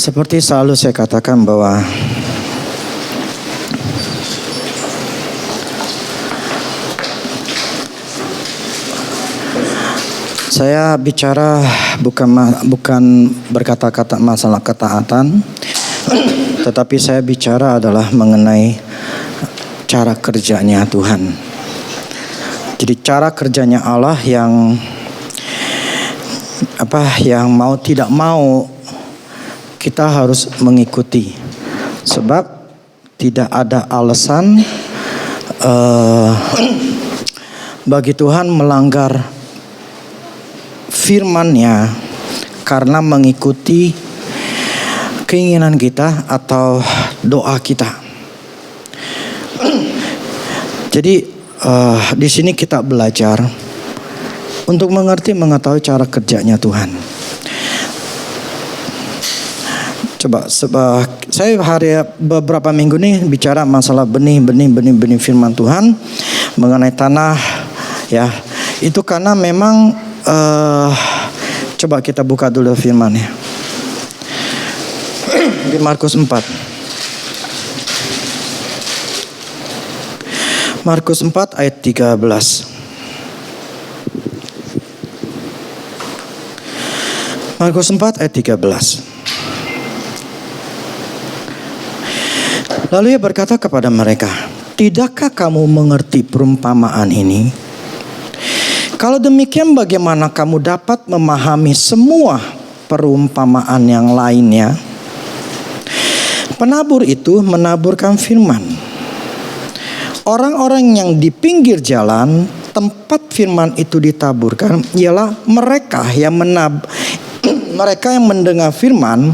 Seperti selalu saya katakan bahwa saya bicara bukan berkata-kata masalah ketaatan, tetapi saya bicara adalah mengenai cara kerjanya Tuhan. Jadi cara kerjanya Allah yang mau tidak mau kita harus mengikuti. Sebab tidak ada alasan bagi Tuhan melanggar firman-Nya karena mengikuti keinginan kita atau doa kita. Jadi di sini kita belajar untuk mengetahui cara kerjanya Tuhan. Coba saya beberapa minggu nih bicara masalah benih firman Tuhan mengenai tanah, ya. Itu karena memang coba kita buka dulu firman-Nya di Markus 4. Markus 4 ayat 13. Markus 4 ayat 13. Lalu ia berkata kepada mereka, "Tidakkah kamu mengerti perumpamaan ini? Kalau demikian bagaimana kamu dapat memahami semua perumpamaan yang lainnya?" Penabur itu menaburkan firman. Orang-orang yang di pinggir jalan tempat firman itu ditaburkan ialah mereka yang mendengar firman.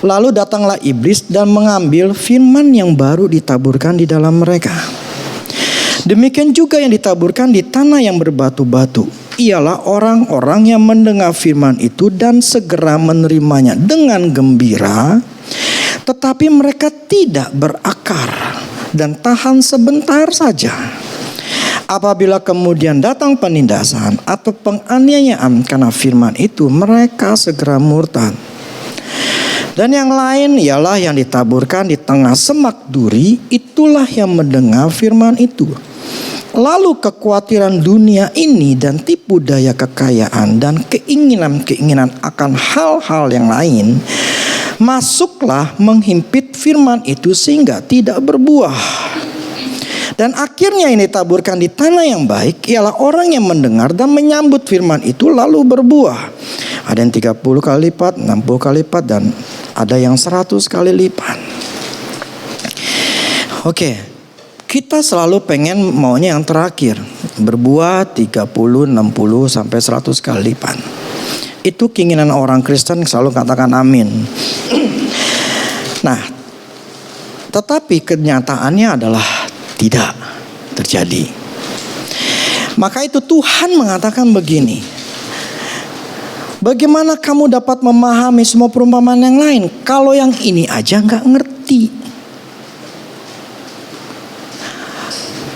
Lalu datanglah iblis dan mengambil firman yang baru ditaburkan di dalam mereka. Demikian juga yang ditaburkan di tanah yang berbatu-batu ialah orang-orang yang mendengar firman itu dan segera menerimanya dengan gembira, tetapi mereka tidak berakar dan tahan sebentar saja. Apabila kemudian datang penindasan atau penganiayaan karena firman itu, mereka segera murtad. Dan yang lain ialah yang ditaburkan di tengah semak duri, itulah yang mendengar firman itu. Lalu kekhawatiran dunia ini dan tipu daya kekayaan dan keinginan-keinginan akan hal-hal yang lain masuklah menghimpit firman itu sehingga tidak berbuah. Dan akhirnya ini ditaburkan di tanah yang baik ialah orang yang mendengar dan menyambut firman itu lalu berbuah. Ada yang 30 kali lipat, 60 kali lipat, dan ada yang 100 kali lipat. Oke, kita selalu pengen maunya yang terakhir, berbuah 30, 60 sampai 100 kali lipat. Itu keinginan orang Kristen, selalu katakan amin. Nah, tetapi kenyataannya adalah tidak terjadi. Maka itu Tuhan mengatakan begini, bagaimana kamu dapat memahami semua perumpamaan yang lain kalau yang ini aja gak ngerti?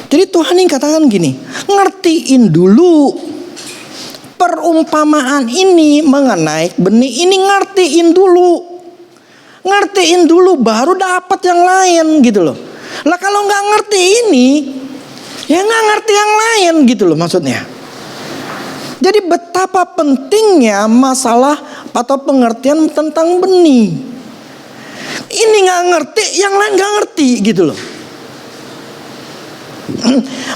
Jadi Tuhan yang katakan gini, ngertiin dulu perumpamaan ini mengenai benih ini, ngertiin dulu baru dapat yang lain gitu loh. Lah kalau gak ngerti ini, ya gak ngerti yang lain gitu loh maksudnya. Jadi betapa pentingnya masalah atau pengertian tentang benih. Ini gak ngerti, yang lain gak ngerti gitu loh.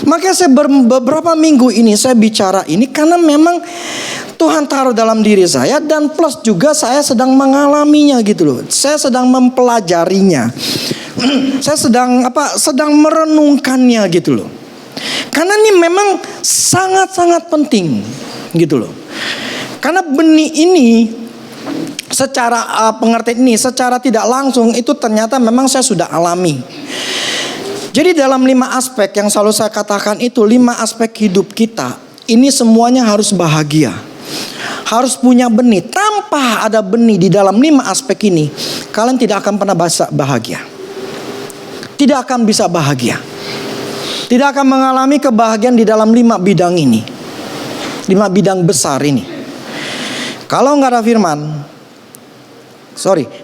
Makanya saya beberapa minggu ini saya bicara ini karena memang Tuhan taruh dalam diri saya, dan plus juga saya sedang mengalaminya gitu loh. Saya sedang mempelajarinya. Saya sedang merenungkannya gitu loh. Karena ini memang sangat-sangat penting gitu loh. Karena benih ini secara pengertian ini secara tidak langsung itu ternyata memang saya sudah alami. Jadi dalam 5 aspek yang selalu saya katakan itu, 5 aspek hidup kita ini semuanya harus bahagia. Harus punya benih. Tanpa ada benih di dalam 5 aspek ini, kalian tidak akan pernah bisa bahagia. Tidak akan bisa bahagia. Tidak akan mengalami kebahagiaan di dalam 5 bidang ini. 5 bidang besar ini. Kalau nggak ada firman,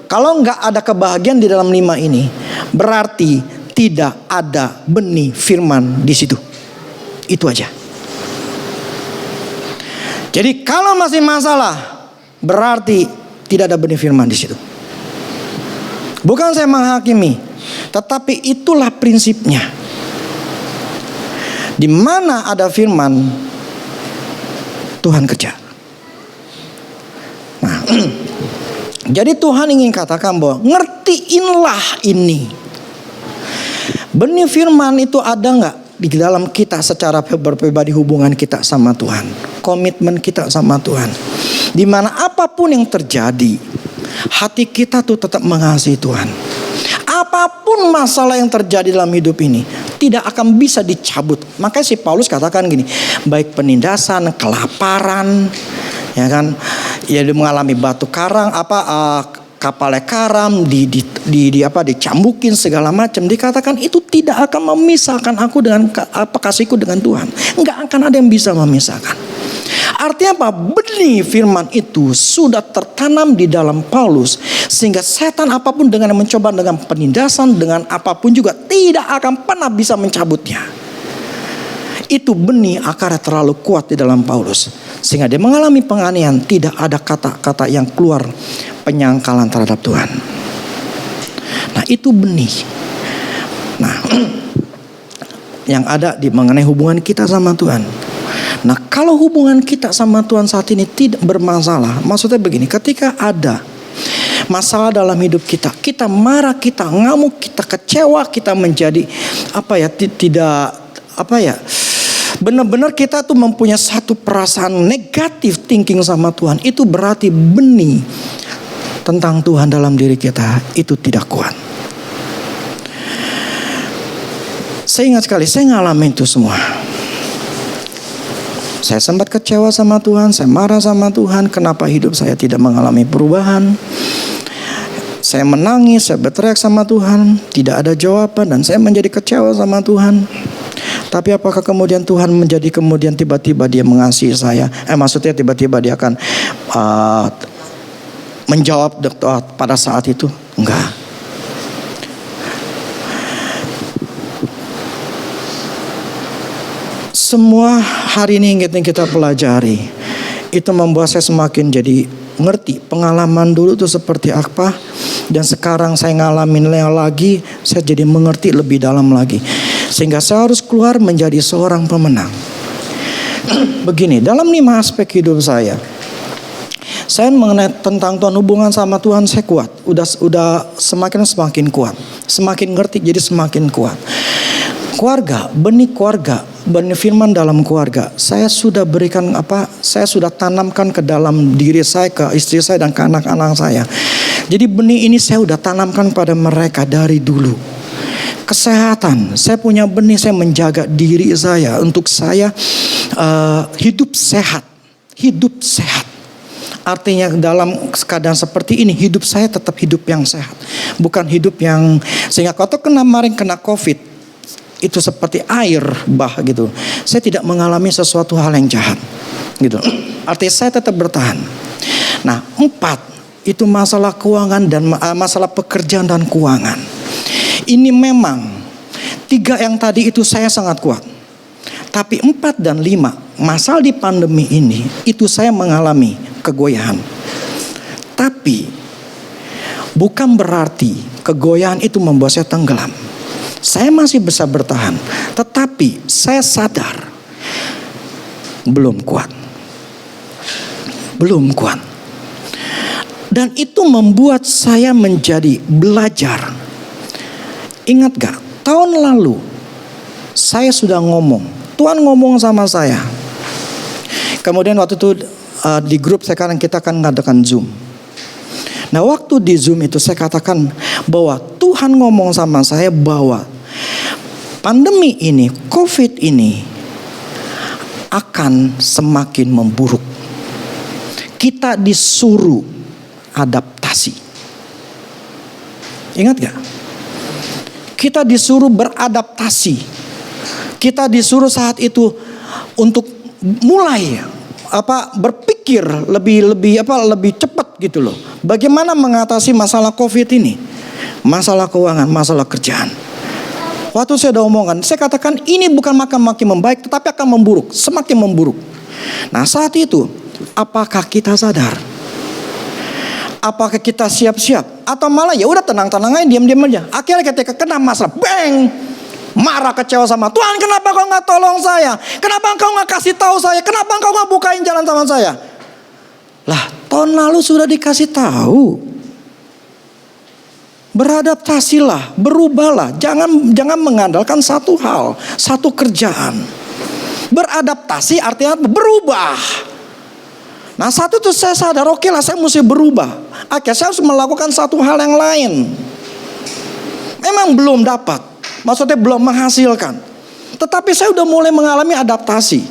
Kalau nggak ada kebahagiaan di dalam 5 ini, berarti tidak ada benih firman di situ. Itu aja. Jadi kalau masih masalah, berarti tidak ada benih firman di situ. Bukan saya menghakimi, tetapi itulah prinsipnya. Di mana ada firman, Tuhan kerja. Nah, jadi Tuhan ingin katakan bahwa ngertiinlah ini. Benih firman itu ada nggak di dalam kita secara pribadi, hubungan kita sama Tuhan, komitmen kita sama Tuhan. Dimana apapun yang terjadi, hati kita tuh tetap mengasihi Tuhan. Apapun masalah yang terjadi dalam hidup ini tidak akan bisa dicabut. Makanya si Paulus katakan gini, baik penindasan, kelaparan, ya kan, ya dia mengalami batu karang, kapalnya karam, dicambukin segala macam. Dikatakan itu tidak akan memisahkan aku dengan kasihku dengan Tuhan. Enggak akan ada yang bisa memisahkan. Artinya apa? Benih firman itu sudah tertanam di dalam Paulus, sehingga setan apapun dengan mencoba dengan penindasan, dengan apapun juga tidak akan pernah bisa mencabutnya. Itu benih akarnya terlalu kuat di dalam Paulus, sehingga dia mengalami penganiayaan. Tidak ada kata-kata yang keluar penyangkalan terhadap Tuhan. Nah, itu benih. Nah, yang ada di mengenai hubungan kita sama Tuhan. Nah, kalau hubungan kita sama Tuhan saat ini tidak bermasalah, maksudnya begini, ketika ada masalah dalam hidup kita, kita marah, kita ngamuk, kita kecewa, kita menjadi benar-benar kita tuh mempunyai satu perasaan negatif thinking sama Tuhan. Itu berarti benih tentang Tuhan dalam diri kita itu tidak kuat. Saya ingat sekali, saya ngalamin itu semua. Saya sempat kecewa sama Tuhan, saya marah sama Tuhan, kenapa hidup saya tidak mengalami perubahan. Saya menangis, saya berteriak sama Tuhan, tidak ada jawaban, dan saya menjadi kecewa sama Tuhan. Tapi apakah kemudian Tuhan menjadi kemudian tiba-tiba dia mengasihi saya? Maksudnya tiba-tiba dia akan menjawab pada saat itu? Enggak. Semua hari ini yang kita pelajari itu membuat saya semakin jadi ngerti pengalaman dulu itu seperti apa, dan sekarang saya ngalamin lagi, saya jadi mengerti lebih dalam lagi, sehingga saya harus keluar menjadi seorang pemenang. Begini, dalam 5 aspek hidup saya mengenai tentang Tuhan, hubungan sama Tuhan saya kuat, udah semakin kuat, semakin ngerti jadi semakin kuat. Keluarga, benih firman dalam keluarga, saya sudah berikan saya sudah tanamkan ke dalam diri saya, ke istri saya dan ke anak-anak saya. Jadi benih ini saya sudah tanamkan pada mereka dari dulu. Kesehatan, saya punya benih, saya menjaga diri saya untuk saya hidup sehat. Artinya dalam keadaan seperti ini, hidup saya tetap hidup yang sehat, bukan hidup yang sehingga kalau kena COVID itu seperti air bah gitu. Saya tidak mengalami sesuatu hal yang jahat gitu. Artinya saya tetap bertahan. Nah, 4 itu masalah keuangan dan masalah pekerjaan dan keuangan. Ini memang 3 yang tadi itu saya sangat kuat. Tapi 4 dan 5 masalah di pandemi ini itu saya mengalami kegoyahan. Tapi bukan berarti kegoyahan itu membuat saya tenggelam. Saya masih bisa bertahan, tetapi saya sadar belum kuat. Dan itu membuat saya menjadi belajar. Ingat gak, tahun lalu saya sudah ngomong, Tuhan ngomong sama saya. Kemudian waktu itu di grup sekarang kita akan ngadakan Zoom. Nah, waktu di Zoom itu saya katakan bahwa Tuhan ngomong sama saya bahwa pandemi ini, COVID ini akan semakin memburuk. Kita disuruh adaptasi. Ingat gak? Kita disuruh beradaptasi. Kita disuruh saat itu untuk mulai berpikir lebih cepat cepat gitu loh. Bagaimana mengatasi masalah COVID ini? Masalah keuangan, masalah kerjaan. Waktu saya udah omongkan, saya katakan ini bukan makin membaik, tetapi akan memburuk, semakin memburuk. Nah saat itu, apakah kita sadar? Apakah kita siap-siap? Atau malah ya udah tenang-tenang aja, diam-diam aja. Akhirnya ketika kena masalah, bang, marah, kecewa sama Tuhan. Kenapa kau nggak tolong saya? Kenapa engkau nggak kasih tahu saya? Kenapa engkau nggak bukain jalan sama saya? Lah, tahun lalu sudah dikasih tahu. Beradaptasilah, berubahlah. Jangan mengandalkan satu hal, satu kerjaan. Beradaptasi artinya berubah. Nah saat itu saya sadar, oke lah saya mesti berubah. Akhirnya saya harus melakukan satu hal yang lain. Memang belum dapat, maksudnya belum menghasilkan. Tetapi saya udah mulai mengalami adaptasi.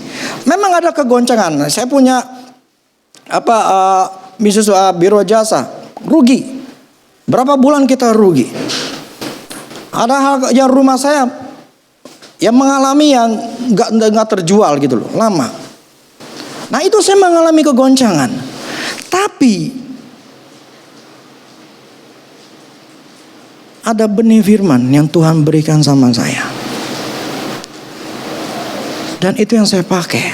Memang ada kegoncangan. Saya punya bisnis biro jasa, rugi. Berapa bulan kita rugi? Ada hal yang rumah saya yang mengalami yang nggak terjual gitu loh, lama. Nah itu saya mengalami kegoncangan. Tapi ada benih firman yang Tuhan berikan sama saya. Dan itu yang saya pakai.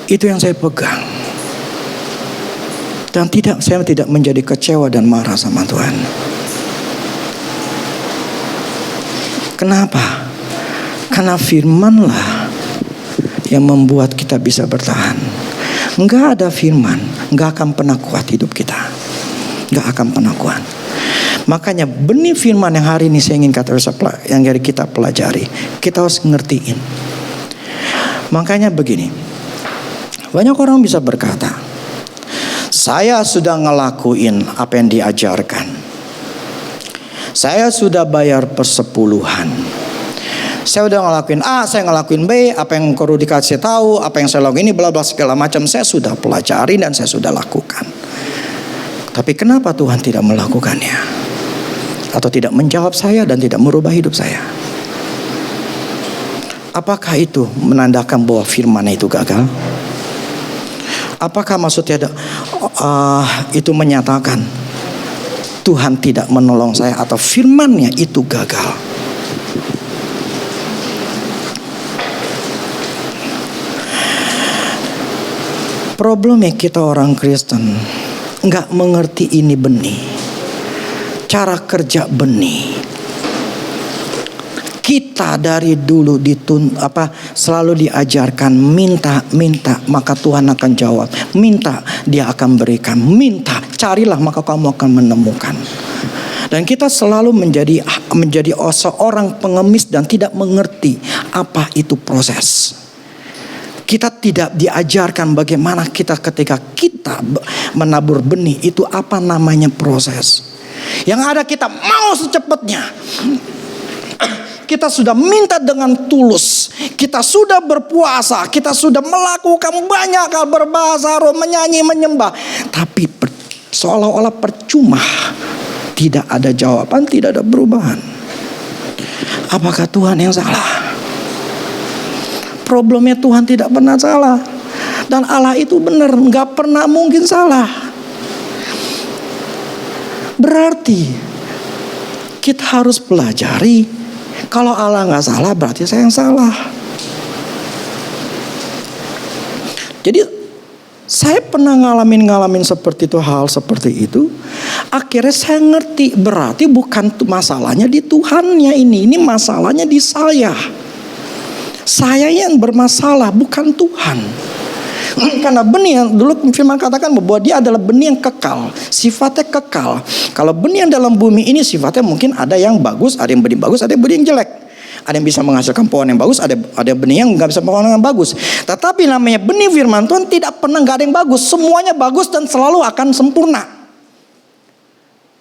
Itu yang saya pegang. Dan saya tidak menjadi kecewa dan marah sama Tuhan. Kenapa? Karena firman-lah yang membuat kita bisa bertahan. Enggak ada firman, enggak akan pernah kuat hidup kita. Enggak akan pernah kuat. Makanya benih firman yang hari ini saya ingin yang dari kita pelajari, kita harus ngertiin. Makanya begini, banyak orang bisa berkata, saya sudah ngelakuin apa yang diajarkan. Saya sudah bayar persepuluhan. Saya udah ngelakuin A, saya ngelakuin B, apa yang perlu dikasih tahu, apa yang saya lakuin ini, bla bla segala macam saya sudah pelajari dan saya sudah lakukan. Tapi kenapa Tuhan tidak melakukannya? Atau tidak menjawab saya dan tidak merubah hidup saya? Apakah itu menandakan bahwa firman itu gagal? Apakah maksudnya itu menyatakan Tuhan tidak menolong saya atau firman-Nya itu gagal? Problemnya kita orang Kristen nggak mengerti ini benih, cara kerja benih. Kita dari dulu selalu diajarkan minta, maka Tuhan akan jawab. Minta, Dia akan berikan. Minta, carilah maka kamu akan menemukan. Dan kita selalu menjadi seorang pengemis dan tidak mengerti apa itu proses. Kita tidak diajarkan bagaimana ketika kita menabur benih itu apa namanya proses. Yang ada kita mau secepatnya. Kita sudah minta dengan tulus. Kita sudah berpuasa. Kita sudah melakukan banyak hal, berbahasa roh, menyanyi, menyembah. Tapi seolah-olah percuma. Tidak ada jawaban, tidak ada perubahan. Apakah Tuhan yang salah? Problemnya Tuhan tidak pernah salah. Dan Allah itu benar, gak pernah mungkin salah. Berarti kita harus pelajari. Kalau Allah gak salah berarti saya yang salah. Jadi saya pernah ngalamin seperti itu, hal seperti itu. Akhirnya saya ngerti, berarti bukan masalahnya di Tuhannya ini masalahnya di saya. Saya yang bermasalah, bukan Tuhan. Karena benih yang dulu firman katakan bahwa dia adalah benih yang kekal, sifatnya kekal. Kalau benih yang dalam bumi ini sifatnya mungkin ada yang bagus, ada yang benih bagus, ada yang benih yang jelek. Ada yang bisa menghasilkan pohon yang bagus, ada benih yang nggak bisa pohon yang bagus. Tetapi namanya benih firman Tuhan tidak pernah nggak ada yang bagus, semuanya bagus dan selalu akan sempurna.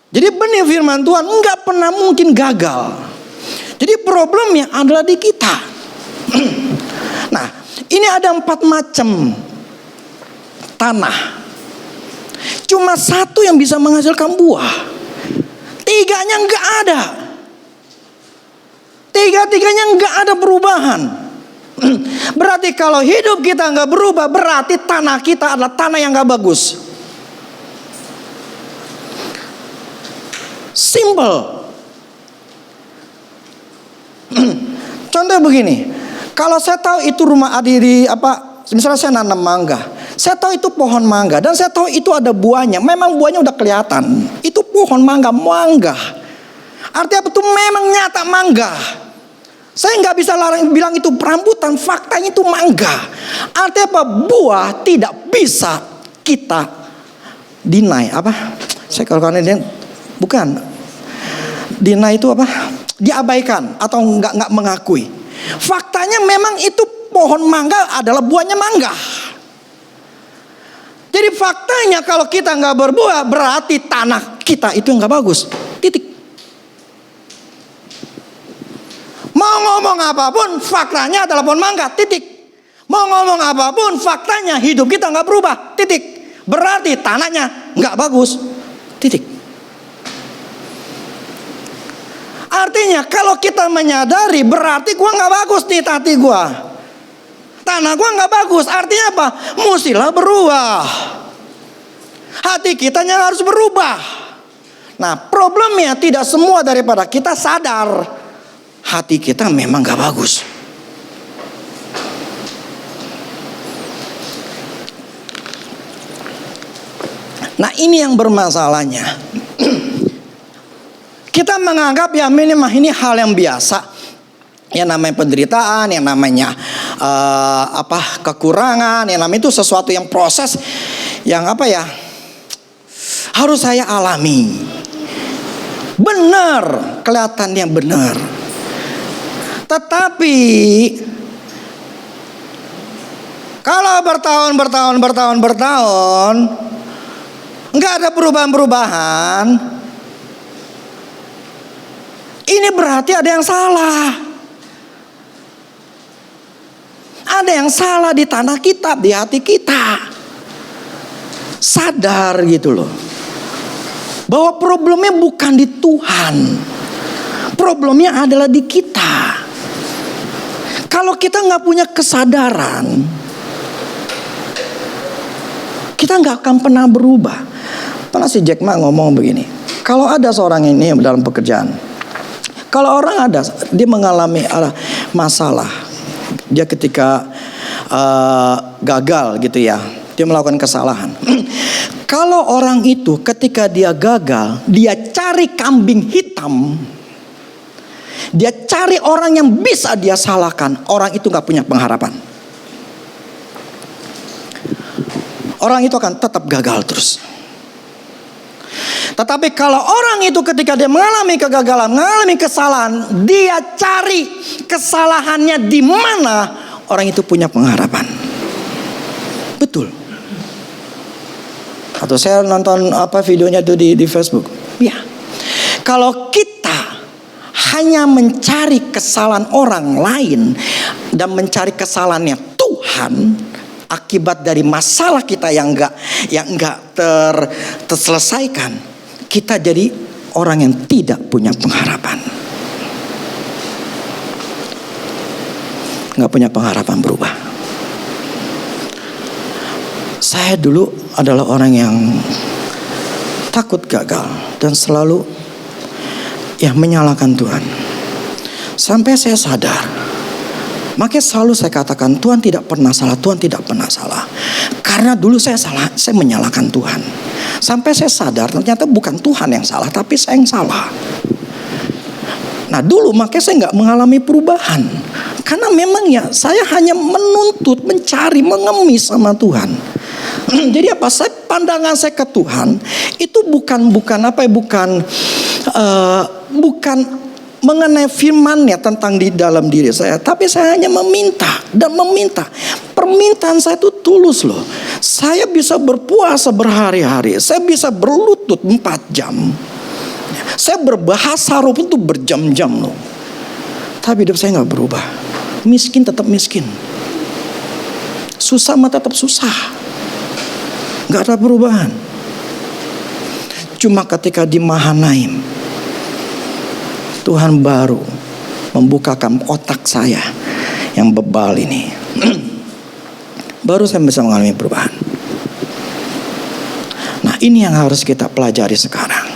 Jadi benih firman Tuhan nggak pernah mungkin gagal. Jadi problemnya adalah di kita. Nah, ini ada 4 macam tanah. Cuma satu yang bisa menghasilkan buah. 3-nya nggak ada. 3-tiganya nggak ada perubahan. Berarti kalau hidup kita nggak berubah, berarti tanah kita adalah tanah yang nggak bagus. Simple. Contoh begini, kalau saya tahu itu rumah Adiri misalnya saya nanam mangga, saya tahu itu pohon mangga dan saya tahu itu ada buahnya. Memang buahnya udah kelihatan. Itu pohon mangga. Artinya itu memang nyata mangga. Saya nggak bisa bilang itu rambutan, faktanya itu mangga. Artinya apa? Buah tidak bisa kita deny. Saya kalau bukan deny itu diabaikan atau nggak mengakui. Faktanya memang itu pohon mangga adalah buahnya mangga. Jadi faktanya kalau kita nggak berbuah berarti tanah kita itu nggak bagus. Titik. Mau ngomong apapun faktanya adalah pohon mangga. Titik. Mau ngomong apapun faktanya hidup kita nggak berubah. Titik. Berarti tanahnya nggak bagus. Titik. Artinya kalau kita menyadari berarti gua nggak bagus nih hati gua. Tanah gua nggak bagus. Artinya apa? Mestilah berubah. Hati kita yang harus berubah. Nah problemnya tidak semua daripada kita sadar hati kita memang nggak bagus. Nah ini yang bermasalahnya. Kita menganggap ya minimal ini hal yang biasa. Yang namanya penderitaan, yang namanya kekurangan, yang namanya itu sesuatu yang proses yang harus saya alami. Benar, kelihatannya benar. Tetapi kalau bertahun nggak ada perubahan, ini berarti ada yang salah. Ada yang salah di tanah kita, di hati kita. Sadar gitu loh. Bahwa problemnya bukan di Tuhan. Problemnya adalah di kita. Kalau kita gak punya kesadaran, kita gak akan pernah berubah. Pernah si Jack Ma ngomong begini. Kalau ada seorang ini dalam pekerjaan, kalau orang dia mengalami masalah, dia ketika gagal gitu ya, dia melakukan kesalahan. Kalau orang itu ketika dia gagal, dia cari kambing hitam, dia cari orang yang bisa dia salahkan, orang itu gak punya pengharapan. Orang itu akan tetap gagal terus. Tetapi kalau orang itu ketika dia mengalami kegagalan, mengalami kesalahan, dia cari kesalahannya di mana, orang itu punya pengharapan. Betul. Atau saya nonton videonya itu di Facebook. Ya. Kalau kita hanya mencari kesalahan orang lain dan mencari kesalahannya Tuhan, akibat dari masalah kita yang enggak terselesaikan, kita jadi orang yang tidak punya pengharapan. Enggak punya pengharapan berubah. Saya dulu adalah orang yang takut gagal dan selalu menyalahkan Tuhan. Sampai saya sadar, makanya selalu saya katakan Tuhan tidak pernah salah, Tuhan tidak pernah salah. Karena dulu saya salah, saya menyalahkan Tuhan. Sampai saya sadar ternyata bukan Tuhan yang salah, tapi saya yang salah. Nah dulu makanya saya nggak mengalami perubahan. Karena memang saya hanya menuntut, mencari, mengemis sama Tuhan. Jadi pandangan saya ke Tuhan itu bukan mengenai firman-Nya tentang di dalam diri saya, tapi saya hanya meminta. Permintaan saya itu tulus loh. Saya bisa berpuasa berhari-hari, saya bisa berlutut 4 jam, saya berbahasa roh itu berjam-jam loh. Tapi hidup saya nggak berubah. Miskin tetap miskin, susah mah tetap susah. Gak ada perubahan. Cuma ketika di Mahanaim, Tuhan baru membukakan otak saya yang bebal ini. Baru saya bisa mengalami perubahan. Nah ini yang harus kita pelajari sekarang.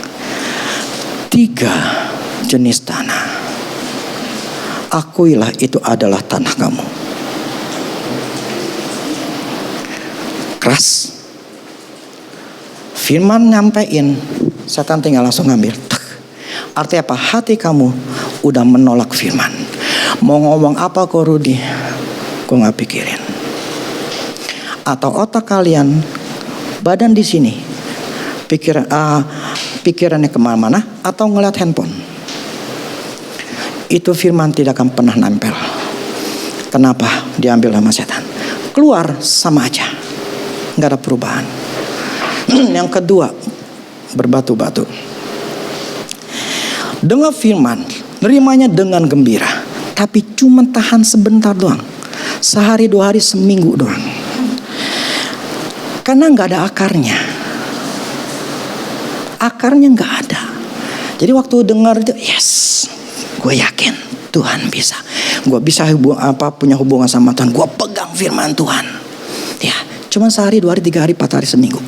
3 jenis tanah. Akuilah itu adalah tanah kamu. Keras. Firman nyampein, setan tinggal langsung ngambil. Artinya apa? Hati kamu udah menolak firman. Mau ngomong apa kok Rudi? Gue gak pikirin. Atau otak kalian, badan di sini, pikirannya kemana-mana, atau ngeliat handphone. Itu firman tidak akan pernah nempel. Kenapa? Diambil sama setan. Keluar sama aja, gak ada perubahan. Yang kedua, berbatu-batu. Dengar firman, nerimanya dengan gembira, tapi cuma tahan sebentar doang. Sehari, 2 hari, seminggu doang. Karena gak ada akarnya. Akarnya gak ada. Jadi waktu dengar itu, yes, gue yakin Tuhan bisa. Gue bisa punya hubungan sama Tuhan. Gue pegang firman Tuhan. Ya, cuma sehari, 2 hari, 3 hari, 4 hari, seminggu.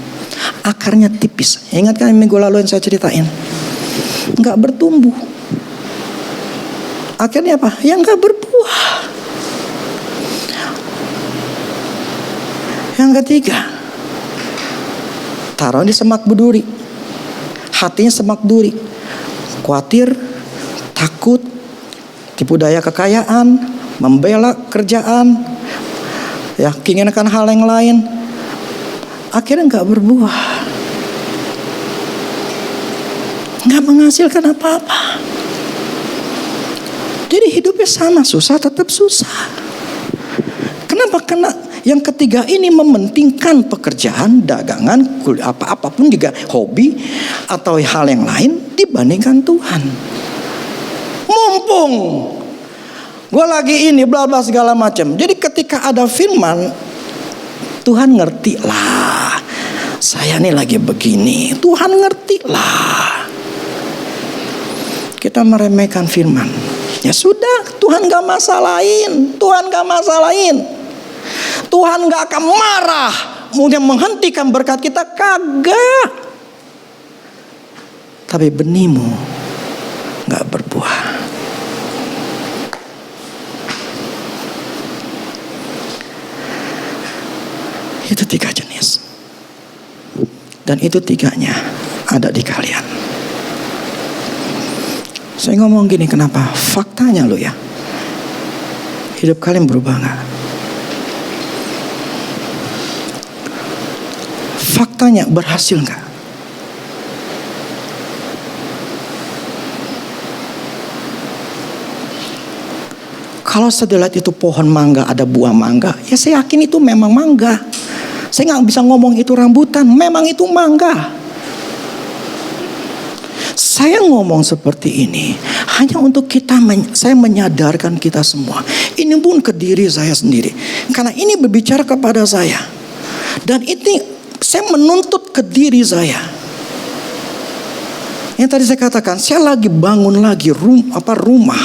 Akarnya tipis. Ingat kan minggu lalu yang saya ceritain? Nggak bertumbuh. Akhirnya apa? Yang nggak berbuah. Yang ketiga, taruh di semak berduri. Hatinya semak duri. Khawatir, takut, tipu daya kekayaan, membela kerjaan, ya, keinginkan hal yang lain. Akhirnya nggak berbuah, nggak menghasilkan apa-apa. Jadi hidupnya sama, susah tetap susah. Kenapa? Karena yang ketiga ini mementingkan pekerjaan, dagangan, apapun juga hobi atau hal yang lain dibandingkan Tuhan. Mumpung gue lagi ini bla bla segala macam. Jadi ketika ada firman, Tuhan ngerti lah, saya nih lagi begini. Tuhan ngerti lah. Kita meremehkan firman. Ya sudah, Tuhan gak masalahin. Tuhan gak masalahin. Tuhan gak akan marah, kemudian menghentikan berkat kita. Kagak. Tapi benihmu gak berbuah. Itu 3 jenis. Dan itu 3-nya ada di kalian. Saya ngomong gini, kenapa? Faktanya lo ya, hidup kalian berubah gak? Faktanya berhasil gak? Kalau saya lihat itu pohon mangga, ada buah mangga, ya saya yakin itu memang mangga. Saya gak bisa ngomong itu rambutan, memang itu mangga. Saya ngomong seperti ini hanya untuk saya menyadarkan kita semua. Ini pun ke diri saya sendiri, karena ini berbicara kepada saya. Dan ini saya menuntut ke diri saya. Yang tadi saya katakan, saya lagi bangun lagi rumah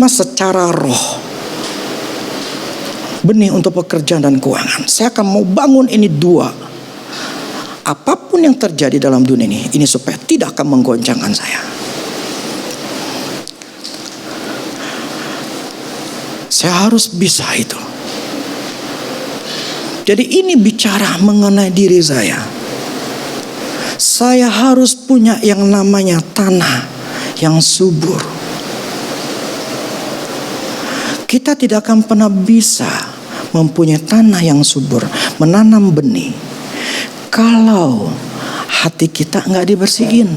secara roh, benih untuk pekerjaan dan keuangan. Saya akan mau bangun ini 2. Apapun yang terjadi dalam dunia ini supaya tidak akan menggoncangkan saya. Saya harus bisa itu. Jadi ini bicara mengenai diri saya. Saya harus punya yang namanya tanah yang subur. Kita tidak akan pernah bisa mempunyai tanah yang subur, menanam benih, kalau hati kita nggak dibersihin.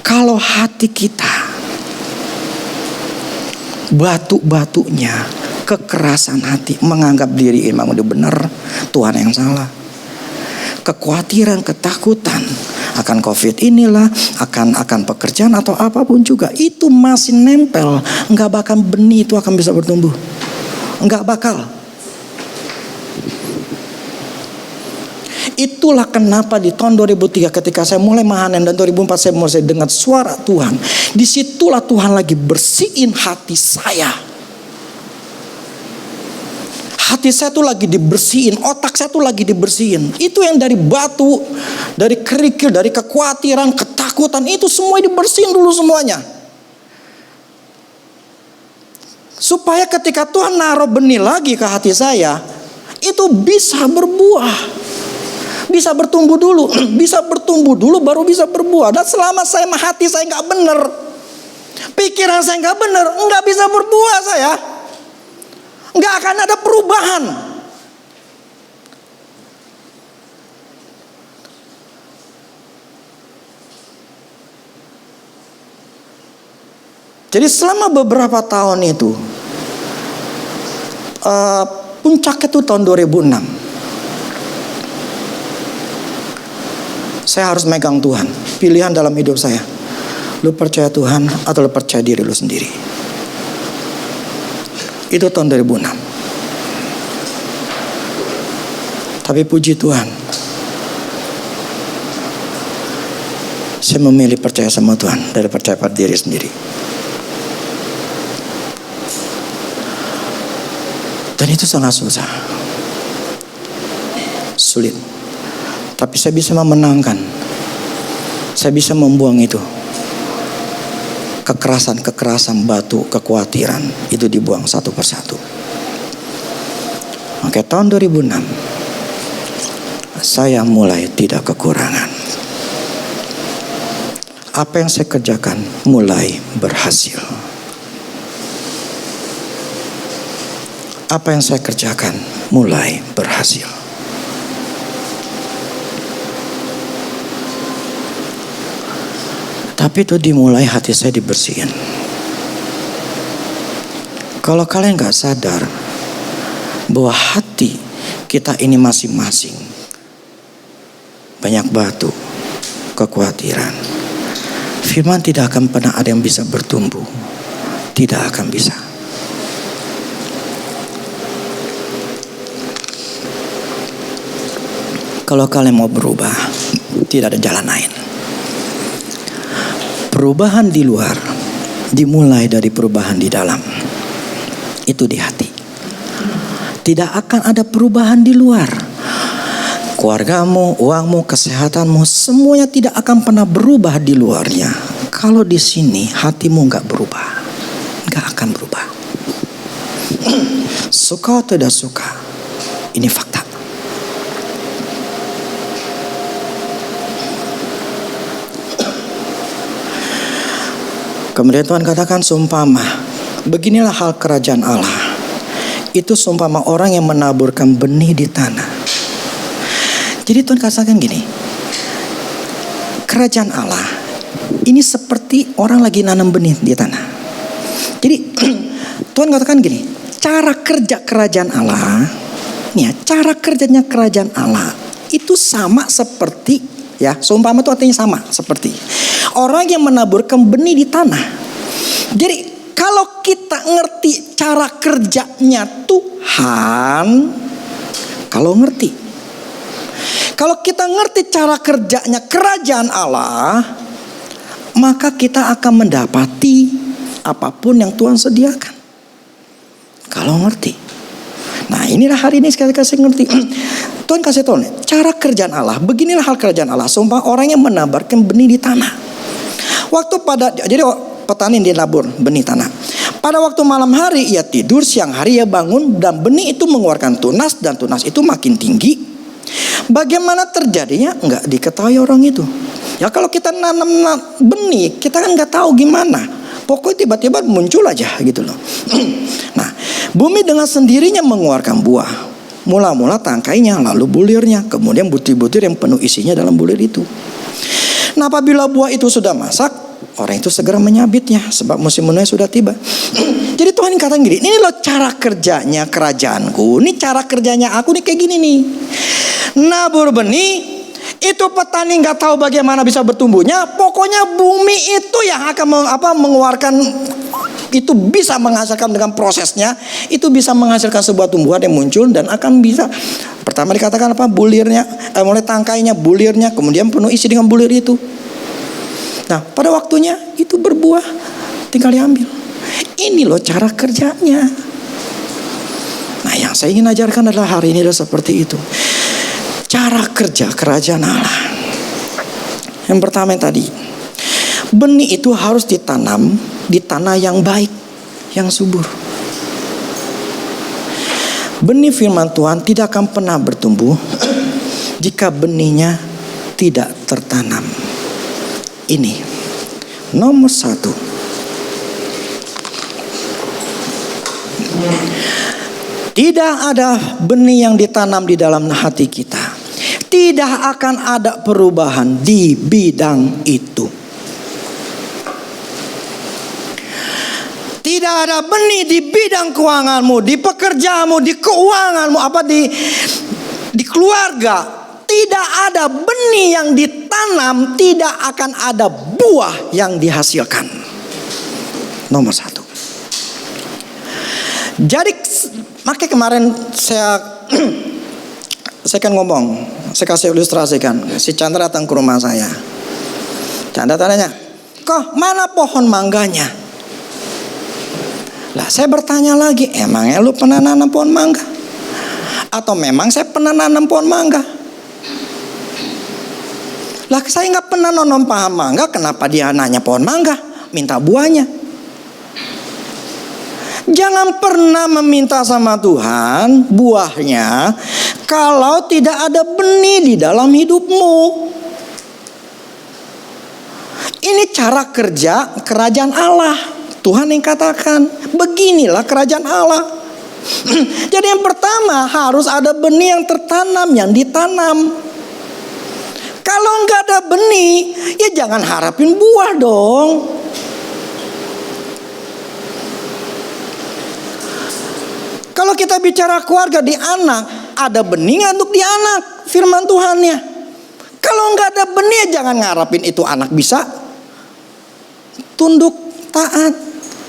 Kalau hati kita batu-batunya kekerasan hati, menganggap diri emang udah benar, Tuhan yang salah, kekhawatiran, ketakutan akan COVID inilah, akan pekerjaan atau apapun juga, itu masih nempel, nggak bakal benih itu akan bisa bertumbuh, nggak bakal. Itulah kenapa di tahun 2003 ketika saya mulai mahanen dan 2004 saya mulai dengar suara Tuhan. Disitulah Tuhan lagi bersihin hati saya. hati saya tuh lagi dibersihin, otak saya tuh lagi dibersihin. Itu yang dari batu, dari kerikil, dari kekhawatiran, ketakutan, itu semua dibersihin dulu semuanya. Supaya ketika Tuhan naruh benih lagi ke hati saya, itu bisa berbuah. Bisa bertumbuh dulu, bisa bertumbuh dulu baru bisa berbuah. Dan selama saya hati saya nggak benar, pikiran saya nggak benar, nggak bisa berbuah saya. Nggak akan ada perubahan. Jadi selama beberapa tahun itu, puncaknya itu tahun 2006. Saya harus megang Tuhan. Pilihan dalam hidup saya, lu percaya Tuhan atau lu percaya diri lu sendiri. Itu tahun 2006. Tapi puji Tuhan, saya memilih percaya sama Tuhan dari percaya pada diri sendiri. Dan itu sangat susah, sulit. Tapi saya bisa memenangkan. Saya bisa membuang itu. Kekerasan batu, kekhawatiran, itu dibuang satu persatu. Oke, tahun 2006 saya mulai tidak kekurangan. Apa yang saya kerjakan mulai berhasil. Apa yang saya kerjakan mulai berhasil. Tapi itu dimulai hati saya dibersihin. Kalau kalian gak sadar bahwa hati kita ini masing-masing banyak batu, kekhawatiran, firman tidak akan pernah ada yang bisa bertumbuh. Tidak akan bisa. Kalau kalian mau berubah, tidak ada jalan lain. Perubahan di luar dimulai dari perubahan di dalam. Itu di hati. Tidak akan ada perubahan di luar. Keluargamu, uangmu, kesehatanmu, semuanya tidak akan pernah berubah di luarnya. Kalau di sini hatimu gak berubah, gak akan berubah. Suka atau tidak suka, ini fakta. Kemudian Tuhan katakan seumpama, beginilah hal kerajaan Allah. Itu seumpama orang yang menaburkan benih di tanah. Jadi Tuhan katakan gini, kerajaan Allah ini seperti orang lagi nanam benih di tanah. Jadi Tuhan katakan gini, cara kerja kerajaan Allah, nih ya, cara kerjanya kerajaan Allah itu sama seperti, ya, seumpama itu artinya sama seperti orang yang menaburkan benih di tanah. Jadi kalau kita ngerti cara kerjanya Tuhan, kalau kita ngerti cara kerjanya kerajaan Allah, maka kita akan mendapati apapun yang Tuhan sediakan. Kalau ngerti. Nah, inilah hari ini sekali kasih ngerti. Tuhan kasih tahu nih, cara kerjaan Allah. Beginilah hal kerajaan Allah. Sumpah orang yang menaburkan benih di tanah. Jadi petani dia nabur benih tanah. Pada waktu malam hari ia tidur, siang hari ia bangun, dan benih itu mengeluarkan tunas, dan tunas itu makin tinggi. Bagaimana terjadinya nggak diketahui orang itu. Ya kalau kita nanam benih, kita kan nggak tahu gimana. Pokoknya tiba-tiba muncul aja gitu loh. Nah, bumi dengan sendirinya mengeluarkan buah. Mula-mula tangkainya, lalu bulirnya, kemudian butir-butir yang penuh isinya dalam bulir itu. Nah, apabila buah itu sudah masak, orang itu segera menyabitnya, sebab musim menuai sudah tiba. Jadi Tuhan katakan gini, ini loh cara kerjanya kerajaanku. Ini cara kerjanya aku nih kayak gini nih. Nabur benih, itu petani nggak tahu bagaimana bisa bertumbuhnya. Pokoknya bumi itu yang akan mengeluarkan, itu bisa menghasilkan dengan prosesnya, itu bisa menghasilkan sebuah tumbuhan yang muncul dan akan bisa. Pertama dikatakan bulirnya, mulai tangkainya, bulirnya, kemudian penuh isi dengan bulir itu. Nah, pada waktunya itu berbuah, tinggal diambil. Ini loh cara kerjanya. Nah, yang saya ingin ajarkan adalah hari ini adalah seperti itu. Cara kerja kerajaan Allah. Yang pertama yang tadi, benih itu harus ditanam di tanah yang baik, yang subur. Benih firman Tuhan tidak akan pernah bertumbuh jika benihnya tidak tertanam. Ini nomor satu. Tidak ada benih yang ditanam di dalam hati kita, tidak akan ada perubahan di bidang itu. Tidak ada benih di bidang keuanganmu, di pekerjaanmu, di keuanganmu, di keluarga. Tidak ada benih yang ditanam, tidak akan ada buah yang dihasilkan. Nomor satu. Jadi makanya kemarin saya kan ngomong, saya kasih ilustrasikan. Si Chandra datang ke rumah saya. Chandra tanya, "Kok mana pohon mangganya?" Lah saya bertanya lagi, emangnya lu pernah nanam pohon mangga? Atau memang saya pernah nanam pohon mangga? Lah saya nggak pernah nanam pohon mangga, kenapa dia nanya pohon mangga? Minta buahnya. Jangan pernah meminta sama Tuhan buahnya kalau tidak ada benih di dalam hidupmu. Ini cara kerja kerajaan Allah. Tuhan yang katakan, beginilah kerajaan Allah. Jadi yang pertama harus ada benih yang tertanam, yang ditanam. Kalau nggak ada benih, ya jangan harapin buah dong. Kalau kita bicara keluarga di anak, ada benih untuk di anak firman Tuhannya. Kalau nggak ada benih, jangan ngarapin itu anak bisa tunduk taat,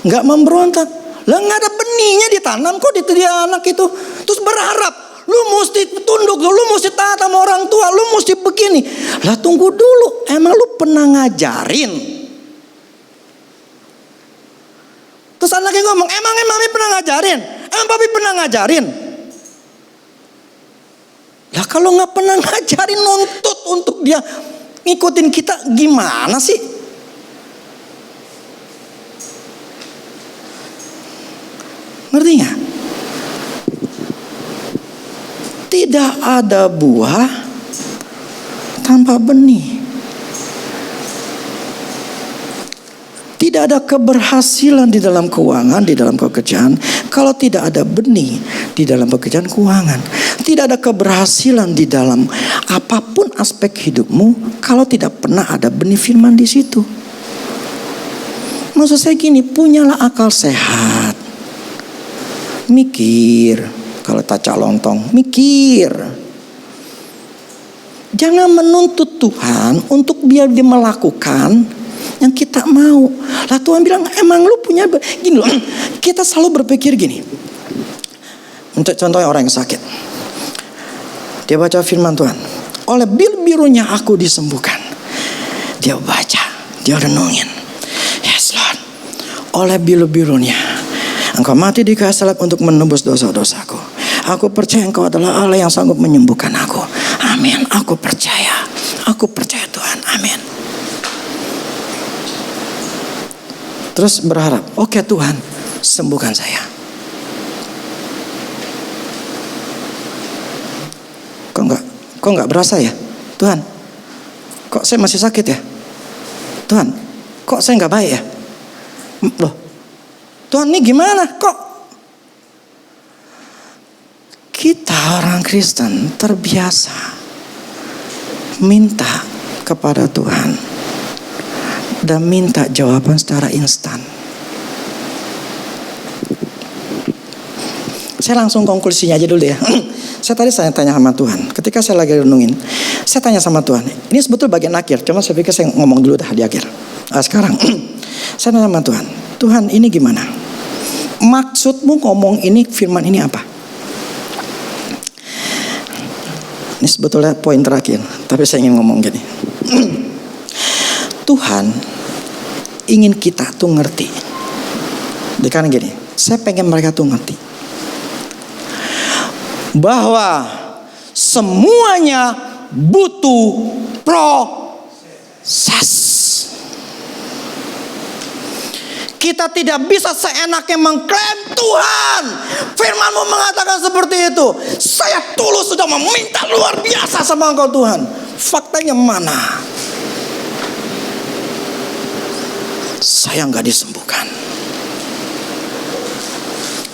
nggak memberontak. Lah nggak ada benihnya ditanam kok di anak itu. Terus berharap lu mesti tunduk, lu mesti taat sama orang tua, lu mesti begini. Lah tunggu dulu, emang lu pernah ngajarin? Terus anaknya ngomong, emang mami pernah ngajarin? Emang papi pernah ngajarin? Lah kalau nggak pernah ngajarin, nuntut untuk dia ngikutin kita, gimana sih? Ngerti nggak? Tidak ada buah tanpa benih. Tidak ada keberhasilan di dalam keuangan, di dalam pekerjaan, kalau tidak ada benih di dalam pekerjaan keuangan. Tidak ada keberhasilan di dalam apapun aspek hidupmu kalau tidak pernah ada benih firman di situ. Maksud saya gini, punyalah akal sehat. Mikir, kalau taca lontong, mikir. Jangan menuntut Tuhan untuk biar dia melakukan yang kita mau. Lah Tuhan bilang, emang lu punya gini loh. Kita selalu berpikir gini. Untuk contohnya orang yang sakit, dia baca firman Tuhan, oleh bir-birunya aku disembuhkan. Dia baca, dia renungin, yes Lord, oleh bir-birunya Engkau mati di kayu salib untuk menebus dosa-dosaku. Aku percaya Engkau adalah Allah yang sanggup menyembuhkan aku. Amin. Aku percaya Tuhan. Amin. Terus berharap, oke Tuhan, sembuhkan saya. Kok nggak berasa ya, Tuhan? Kok saya masih sakit ya, Tuhan? Kok saya nggak baik ya? Loh, Tuhan ini gimana? Kok kita orang Kristen terbiasa minta kepada Tuhan dan minta jawaban secara instan. Saya langsung konklusinya aja dulu ya. Saya tanya sama Tuhan. Ketika saya lagi renungin, saya tanya sama Tuhan. Ini sebetulnya bagian akhir, cuma saya pikir saya ngomong dulu dah di akhir. Sekarang saya tanya sama Tuhan. Tuhan, ini gimana? Maksudmu ngomong ini, firman ini apa? Ini sebetulnya poin terakhir, tapi saya ingin ngomong gini. Tuhan ingin kita tuh ngerti. Karena gini, saya pengen mereka tuh ngerti. bahwa semuanya butuh proses. Kita tidak bisa seenaknya mengklaim, Tuhan, firman-Mu mengatakan seperti itu. Saya tulus sudah meminta luar biasa sama Engkau Tuhan. Faktanya mana? Saya nggak disembuhkan.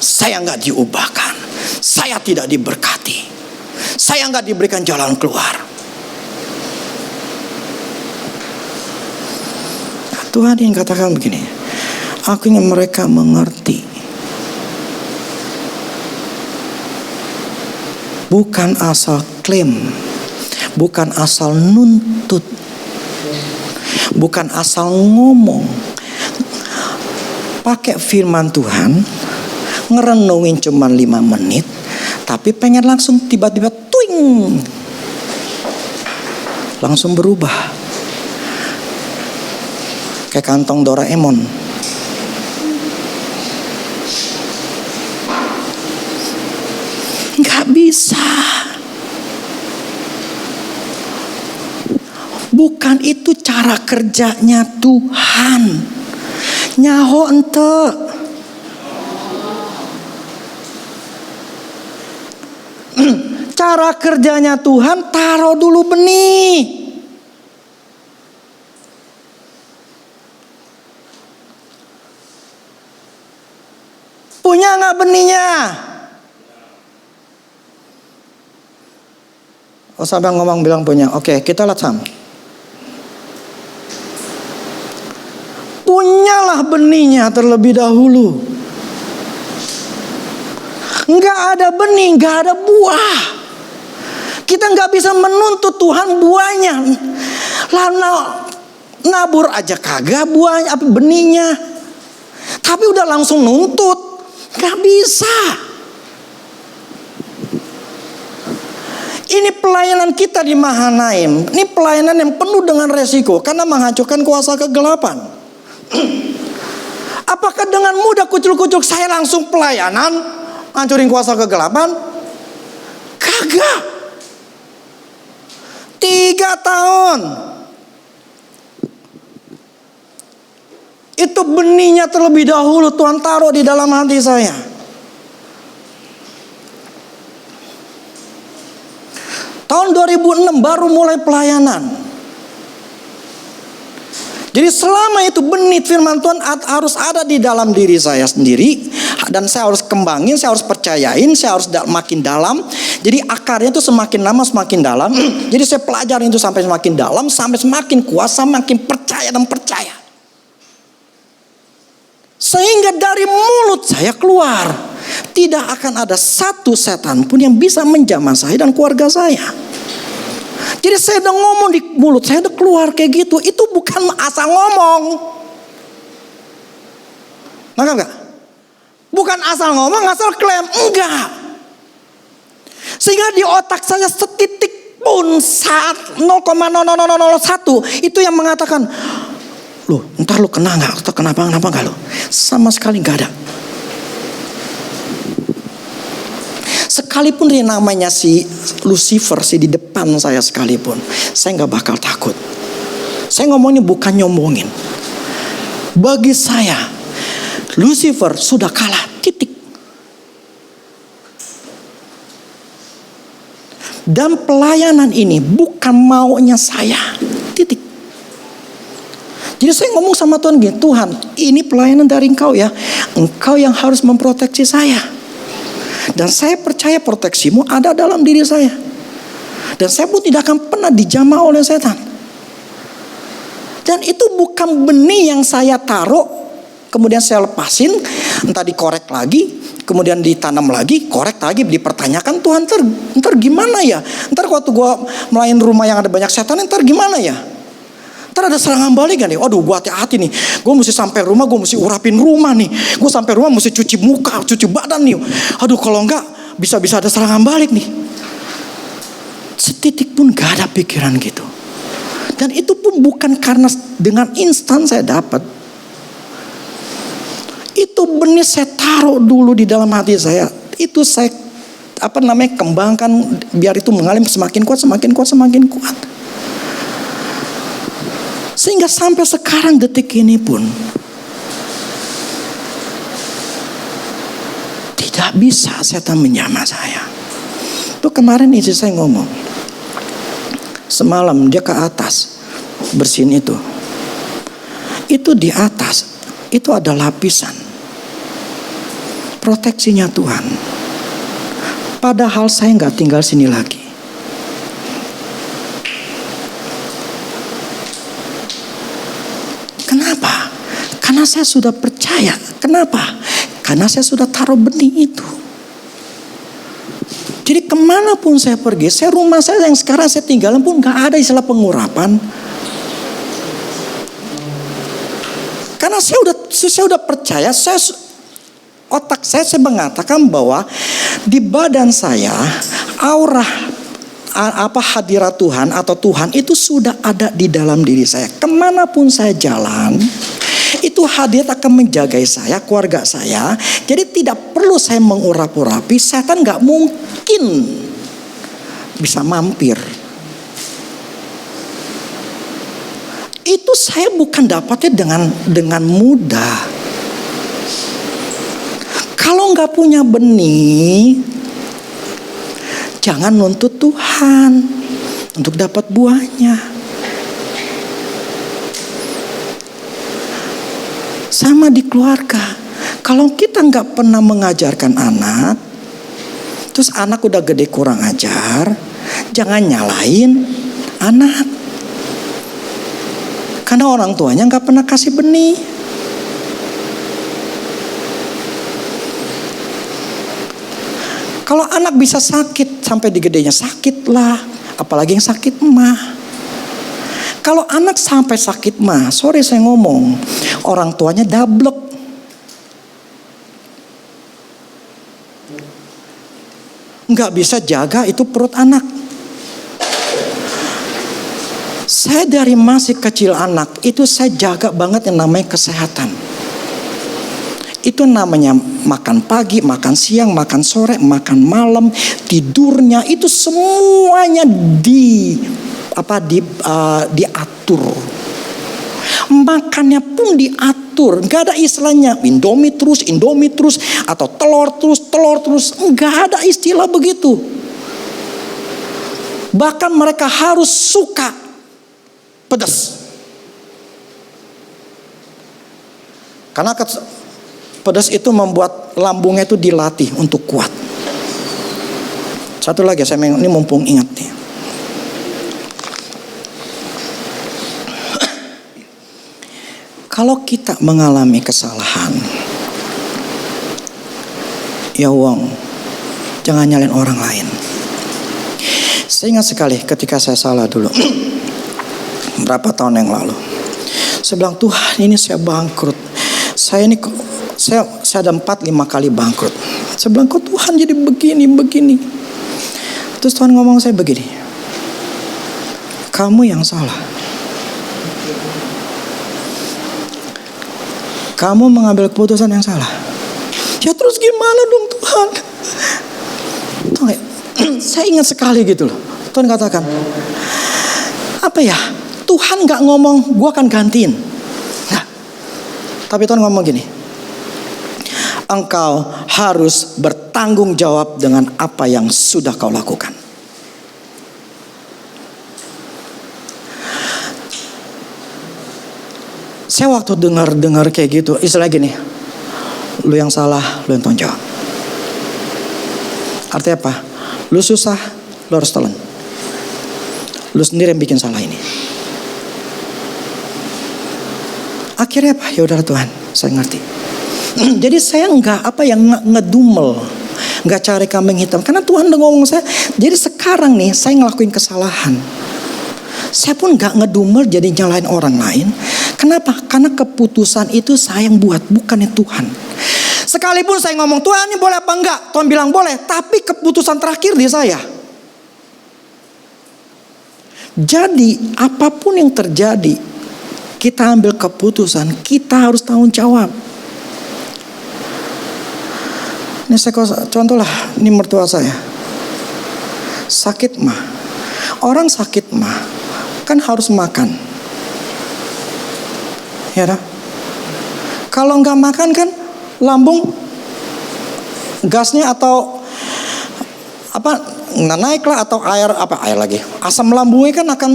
Saya nggak diubahkan. Saya tidak diberkati. Saya nggak diberikan jalan keluar. Nah, Tuhan yang katakan begini, aku ingin mereka mengerti, bukan asal klaim, bukan asal nuntut, bukan asal ngomong. Pakai firman Tuhan, ngerenungin cuma 5 menit, tapi pengen langsung tiba-tiba twing, langsung berubah. Kayak kantong Doraemon. Nggak bisa. Bukan itu cara kerjanya Tuhan. Nyaho ente. Cara kerjanya Tuhan, taruh dulu benih. Punya nggak benihnya? Oh, sampai ngomong bilang punya. Oke, kita lihat Sam. Punyalah benihnya terlebih dahulu. Nggak ada benih, nggak ada buah. Kita nggak bisa menuntut Tuhan buahnya. Lalu nabur aja kagak buahnya, apa benihnya. Tapi udah langsung nuntut, nggak bisa. Ini pelayanan kita di Mahanaim. Ini pelayanan yang penuh dengan resiko karena menghancurkan kuasa kegelapan. Apakah dengan mudah kucuk-kucuk saya langsung pelayanan hancurin kuasa kegelapan? Kagak. 3 tahun. Itu benihnya terlebih dahulu Tuhan taruh di dalam hati saya. Tahun 2006 baru mulai pelayanan. Jadi selama itu benih firman Tuhan harus ada di dalam diri saya sendiri. Dan saya harus kembangin, saya harus percayain, saya harus makin dalam. Jadi akarnya itu semakin lama semakin dalam. Jadi saya pelajarin itu sampai semakin dalam, sampai semakin kuasa, makin percaya dan percaya. Sehingga dari mulut saya keluar, tidak akan ada satu setan pun yang bisa menjamah saya dan keluarga saya. Jadi saya udah ngomong di mulut saya udah keluar kayak gitu. Itu bukan asal ngomong. Nangkap gak? Bukan asal ngomong, asal klaim. Enggak. Sehingga di otak saya setitik pun saat 0,00001 itu yang mengatakan, loh ntar lu kena gak? Atau kenapa gak lu? Sama sekali gak ada. Sekalipun dia namanya si Lucifer, si di depan saya sekalipun, saya gak bakal takut. Saya ngomongnya bukan nyombongin. Bagi saya, Lucifer sudah kalah, titik. Dan pelayanan ini bukan maunya saya, titik. Jadi saya ngomong sama Tuhan gini, Tuhan ini pelayanan dari Engkau ya. Engkau yang harus memproteksi saya. Dan saya percaya proteksimu ada dalam diri saya. Dan saya pun tidak akan pernah dijamah oleh setan. Dan itu bukan benih yang saya taruh, kemudian saya lepasin, entah dikorek lagi, kemudian ditanam lagi, korek lagi, dipertanyakan, Tuhan ntar gimana ya? Ntar waktu gue melayan rumah yang ada banyak setan, ntar gimana ya? Ntar ada serangan balik gak nih? Waduh, gue hati-hati nih. Gue mesti sampai rumah, gue mesti urapin rumah nih. Gue sampai rumah mesti cuci muka, cuci badan nih. Aduh, kalau enggak bisa-bisa ada serangan balik nih. Setitik pun gak ada pikiran gitu. Dan itu pun bukan karena dengan instan saya dapat. Itu benih saya taruh dulu di dalam hati saya. Itu saya kembangkan biar itu mengalir semakin kuat, semakin kuat, semakin kuat. Sehingga sampai sekarang detik ini pun tidak bisa setan menjamah saya. Tuh kemarin istri saya ngomong, semalam dia ke atas bersihin itu di atas itu ada lapisan proteksinya Tuhan. Padahal saya nggak tinggal sini lagi. Kenapa? Karena saya sudah percaya. Kenapa? Karena saya sudah taruh benih itu. Jadi kemanapun saya pergi, rumah saya yang sekarang saya tinggalin pun nggak ada istilah pengurapan. Karena saya udah percaya, otak saya mengatakan bahwa di badan saya aura hadirat Tuhan atau Tuhan itu sudah ada di dalam diri saya. Kemanapun saya jalan, itu hadirat akan menjaga saya, keluarga saya. Jadi tidak perlu saya mengurap-urapi. Setan nggak mungkin bisa mampir. Itu saya bukan dapatnya dengan mudah. Kalau nggak punya benih, jangan nuntut Tuhan untuk dapat buahnya. Sama di keluarga. Kalau kita nggak pernah mengajarkan anak, terus anak udah gede kurang ajar, jangan nyalain anak. Karena orang tuanya nggak pernah kasih benih. Kalau anak bisa sakit sampai di gedenya sakitlah, apalagi yang sakit mah. Kalau anak sampai sakit mah, sorry saya ngomong, orang tuanya dablek. Nggak bisa jaga itu perut anak. Saya dari masih kecil anak itu saya jaga banget yang namanya kesehatan. Itu namanya makan pagi, makan siang, makan sore, makan malam, tidurnya itu semuanya diatur. Makannya pun diatur, nggak ada istilahnya Indomie terus atau telur terus, nggak ada istilah begitu. Bahkan mereka harus suka pedas. Karena pedas itu membuat lambungnya itu dilatih untuk kuat. Satu lagi ini mumpung ingat nih. Kalau kita mengalami kesalahan, ya jangan nyalain orang lain. Saya ingat sekali ketika saya salah dulu. Berapa tahun yang lalu, saya bilang, Tuhan ini saya bangkrut. Saya ada 4-5 kali bangkrut. Saya bilang, kok Tuhan jadi begini. Terus Tuhan ngomong saya begini, kamu yang salah. Kamu mengambil keputusan yang salah. Ya terus gimana dong Tuhan? Saya ingat sekali gitu loh. Tuhan katakan, apa ya? Tuhan gak ngomong gue akan gantiin. Nah, tapi Tuhan ngomong gini, engkau harus bertanggung jawab dengan apa yang sudah kau lakukan. Saya waktu dengar kayak gitu, istilah gini, lu yang salah, lu yang tanggung jawab. Artinya apa? Lu susah, lu harus telan. Lu sendiri yang bikin salah ini. Akhirnya apa? Ya udah Tuhan, saya ngerti. Jadi saya ngedumel, nggak cari kambing hitam, karena Tuhan udah ngomong saya. Jadi sekarang nih saya ngelakuin kesalahan, saya pun nggak ngedumel jadi nyalain orang lain. Kenapa? Karena keputusan itu saya yang buat, bukannya Tuhan. Sekalipun saya ngomong Tuhan ini boleh apa enggak, Tuhan bilang boleh, tapi keputusan terakhir di saya. Jadi apapun yang terjadi, kita ambil keputusan, kita harus tanggung jawab. Ini saya contoh lah, ini mertua saya. Sakit mah. Orang sakit mah kan harus makan. Ya dah. Kalau nggak makan kan lambung gasnya atau naik lah, atau air lagi. Asam lambungnya kan akan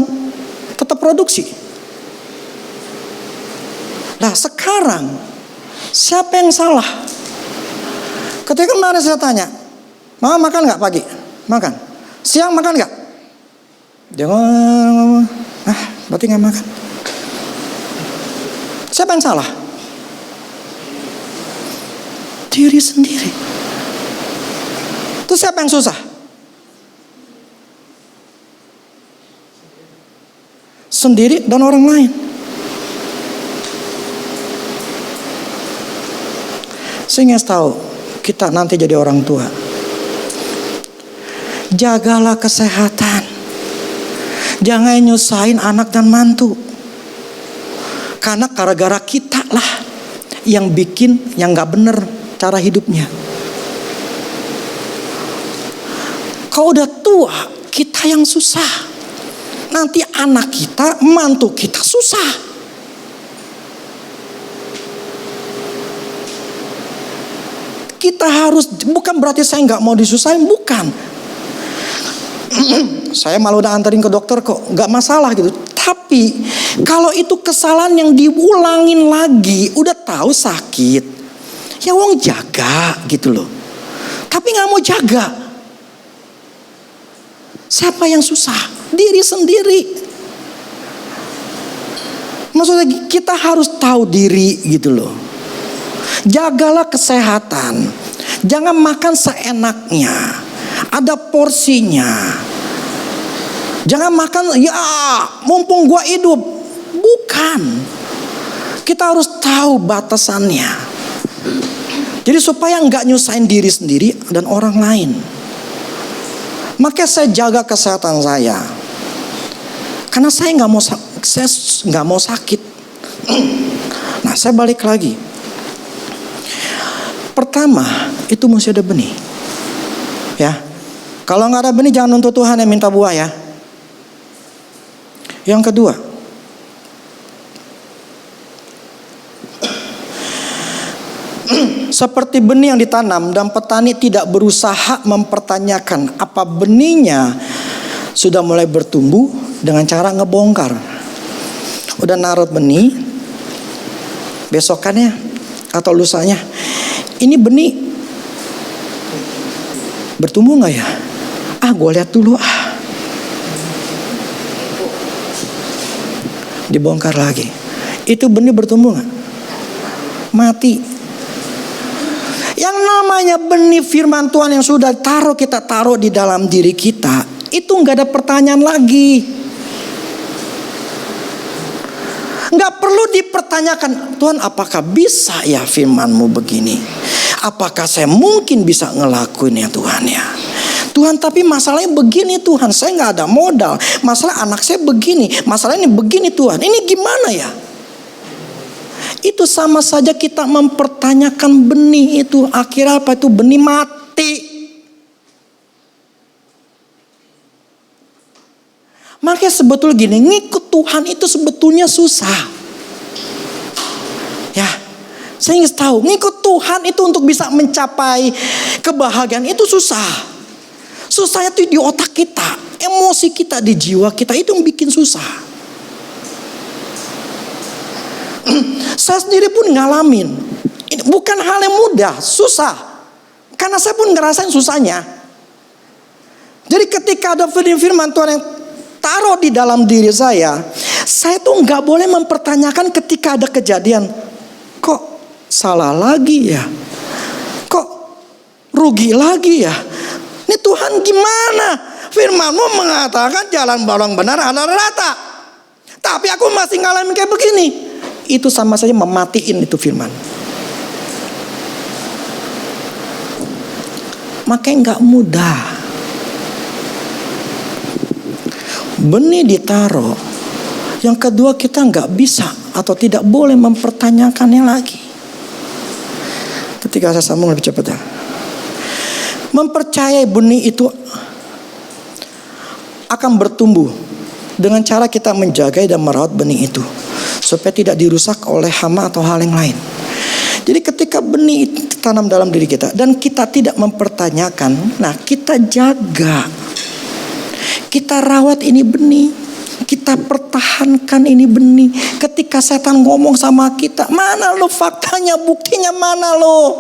tetap produksi. Nah sekarang siapa yang salah? Ketika kemarin saya tanya, Mama makan nggak pagi? Makan. Siang makan nggak? Dia ngomong, berarti nggak makan. Siapa yang salah? Diri sendiri. Terus siapa yang susah? Sendiri dan orang lain. Saya ingin tahu, kita nanti jadi orang tua, jagalah kesehatan. Jangan nyusahin anak dan mantu. Karena gara-gara kita lah yang bikin yang gak bener cara hidupnya. Kalau udah tua, kita yang susah. Nanti anak kita, mantu kita susah. Kita harus, bukan berarti saya gak mau disusahin, bukan. Saya malu udah anterin ke dokter kok, gak masalah gitu. Tapi kalau itu kesalahan yang diulangin lagi, udah tahu sakit, ya wong jaga gitu loh. Tapi gak mau jaga. Siapa yang susah? Diri sendiri. Maksudnya kita harus tahu diri gitu loh. Jagalah kesehatan. Jangan makan seenaknya. Ada porsinya. Jangan makan ya mumpung gua hidup. Bukan. Kita harus tahu batasannya. Jadi supaya nggak nyusahin diri sendiri dan orang lain. Makanya saya jaga kesehatan saya. Karena saya nggak mau sakit. Nah, saya balik lagi. Pertama, itu mesti ada benih. Ya. Kalau nggak ada benih, jangan nuntut Tuhan yang minta buah ya. Yang kedua, seperti benih yang ditanam dan petani tidak berusaha mempertanyakan apa benihnya sudah mulai bertumbuh dengan cara ngebongkar. Udah naruh benih, besokannya atau lusanya, ini benih bertumbuh nggak ya? Gue lihat dulu Dibongkar lagi. Itu benih bertumbuh nggak? Mati. Yang namanya benih firman Tuhan yang sudah kita taruh di dalam diri kita, itu nggak ada pertanyaan lagi. Nggak perlu dipertanyakan, Tuhan apakah bisa ya firman-Mu begini? Apakah saya mungkin bisa ngelakuin ya Tuhan ya? Tuhan tapi masalahnya begini Tuhan, saya nggak ada modal. Masalah anak saya begini, masalahnya begini Tuhan. Ini gimana ya? Itu sama saja kita mempertanyakan benih itu. Akhirnya apa itu? Benih mati. Makanya sebetulnya gini, ngikut Tuhan itu sebetulnya susah. Ya, saya ingin tahu, ngikut Tuhan itu untuk bisa mencapai kebahagiaan itu susah. Susahnya itu di otak kita, emosi kita, di jiwa kita, itu yang bikin susah. Saya sendiri pun ngalamin. Ini bukan hal yang mudah, susah. Karena saya pun ngerasain susahnya. Jadi ketika ada firman Tuhan yang taruh di dalam diri saya tuh nggak boleh mempertanyakan ketika ada kejadian. Kok salah lagi ya? Kok rugi lagi ya? Ini Tuhan gimana? Firman-Mu mengatakan jalan orang benar adalah rata. Tapi aku masih ngalamin kayak begini. Itu sama saja mematiin itu firman. Makanya nggak mudah. Benih ditaruh. Yang kedua, kita nggak bisa atau tidak boleh mempertanyakannya lagi. Ketika saya sambung lebih cepat ya. Mempercayai benih itu akan bertumbuh dengan cara kita menjaga dan merawat benih itu supaya tidak dirusak oleh hama atau hal yang lain. Jadi ketika benih itu tanam dalam diri kita dan kita tidak mempertanyakan, nah kita jaga, kita rawat ini benih, kita pertahankan ini benih. Ketika setan ngomong sama kita, mana lo faktanya, buktinya mana lo?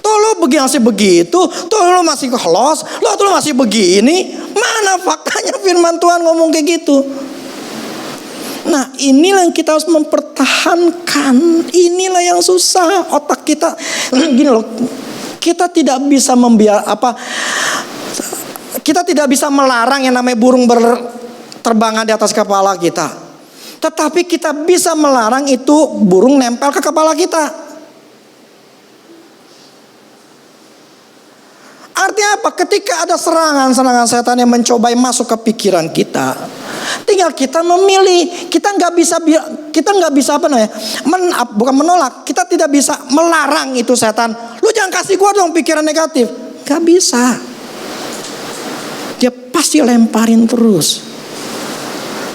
Tuh lo masih begitu, tuh lo masih kelos, lo masih begini. Mana faktanya firman Tuhan ngomong kayak gitu? Nah inilah yang kita harus mempertahankan. Inilah yang susah. Otak kita gini loh, kita tidak bisa kita tidak bisa melarang yang namanya burung berterbangan di atas kepala kita. Tetapi kita bisa melarang itu burung nempel ke kepala kita. Artinya apa? Ketika ada serangan setan yang mencoba masuk ke pikiran kita, tinggal kita memilih. Kita nggak bisa bukan menolak. Kita tidak bisa melarang itu setan. Lu jangan kasih gua dong pikiran negatif. Gak bisa. Dia pasti lemparin terus.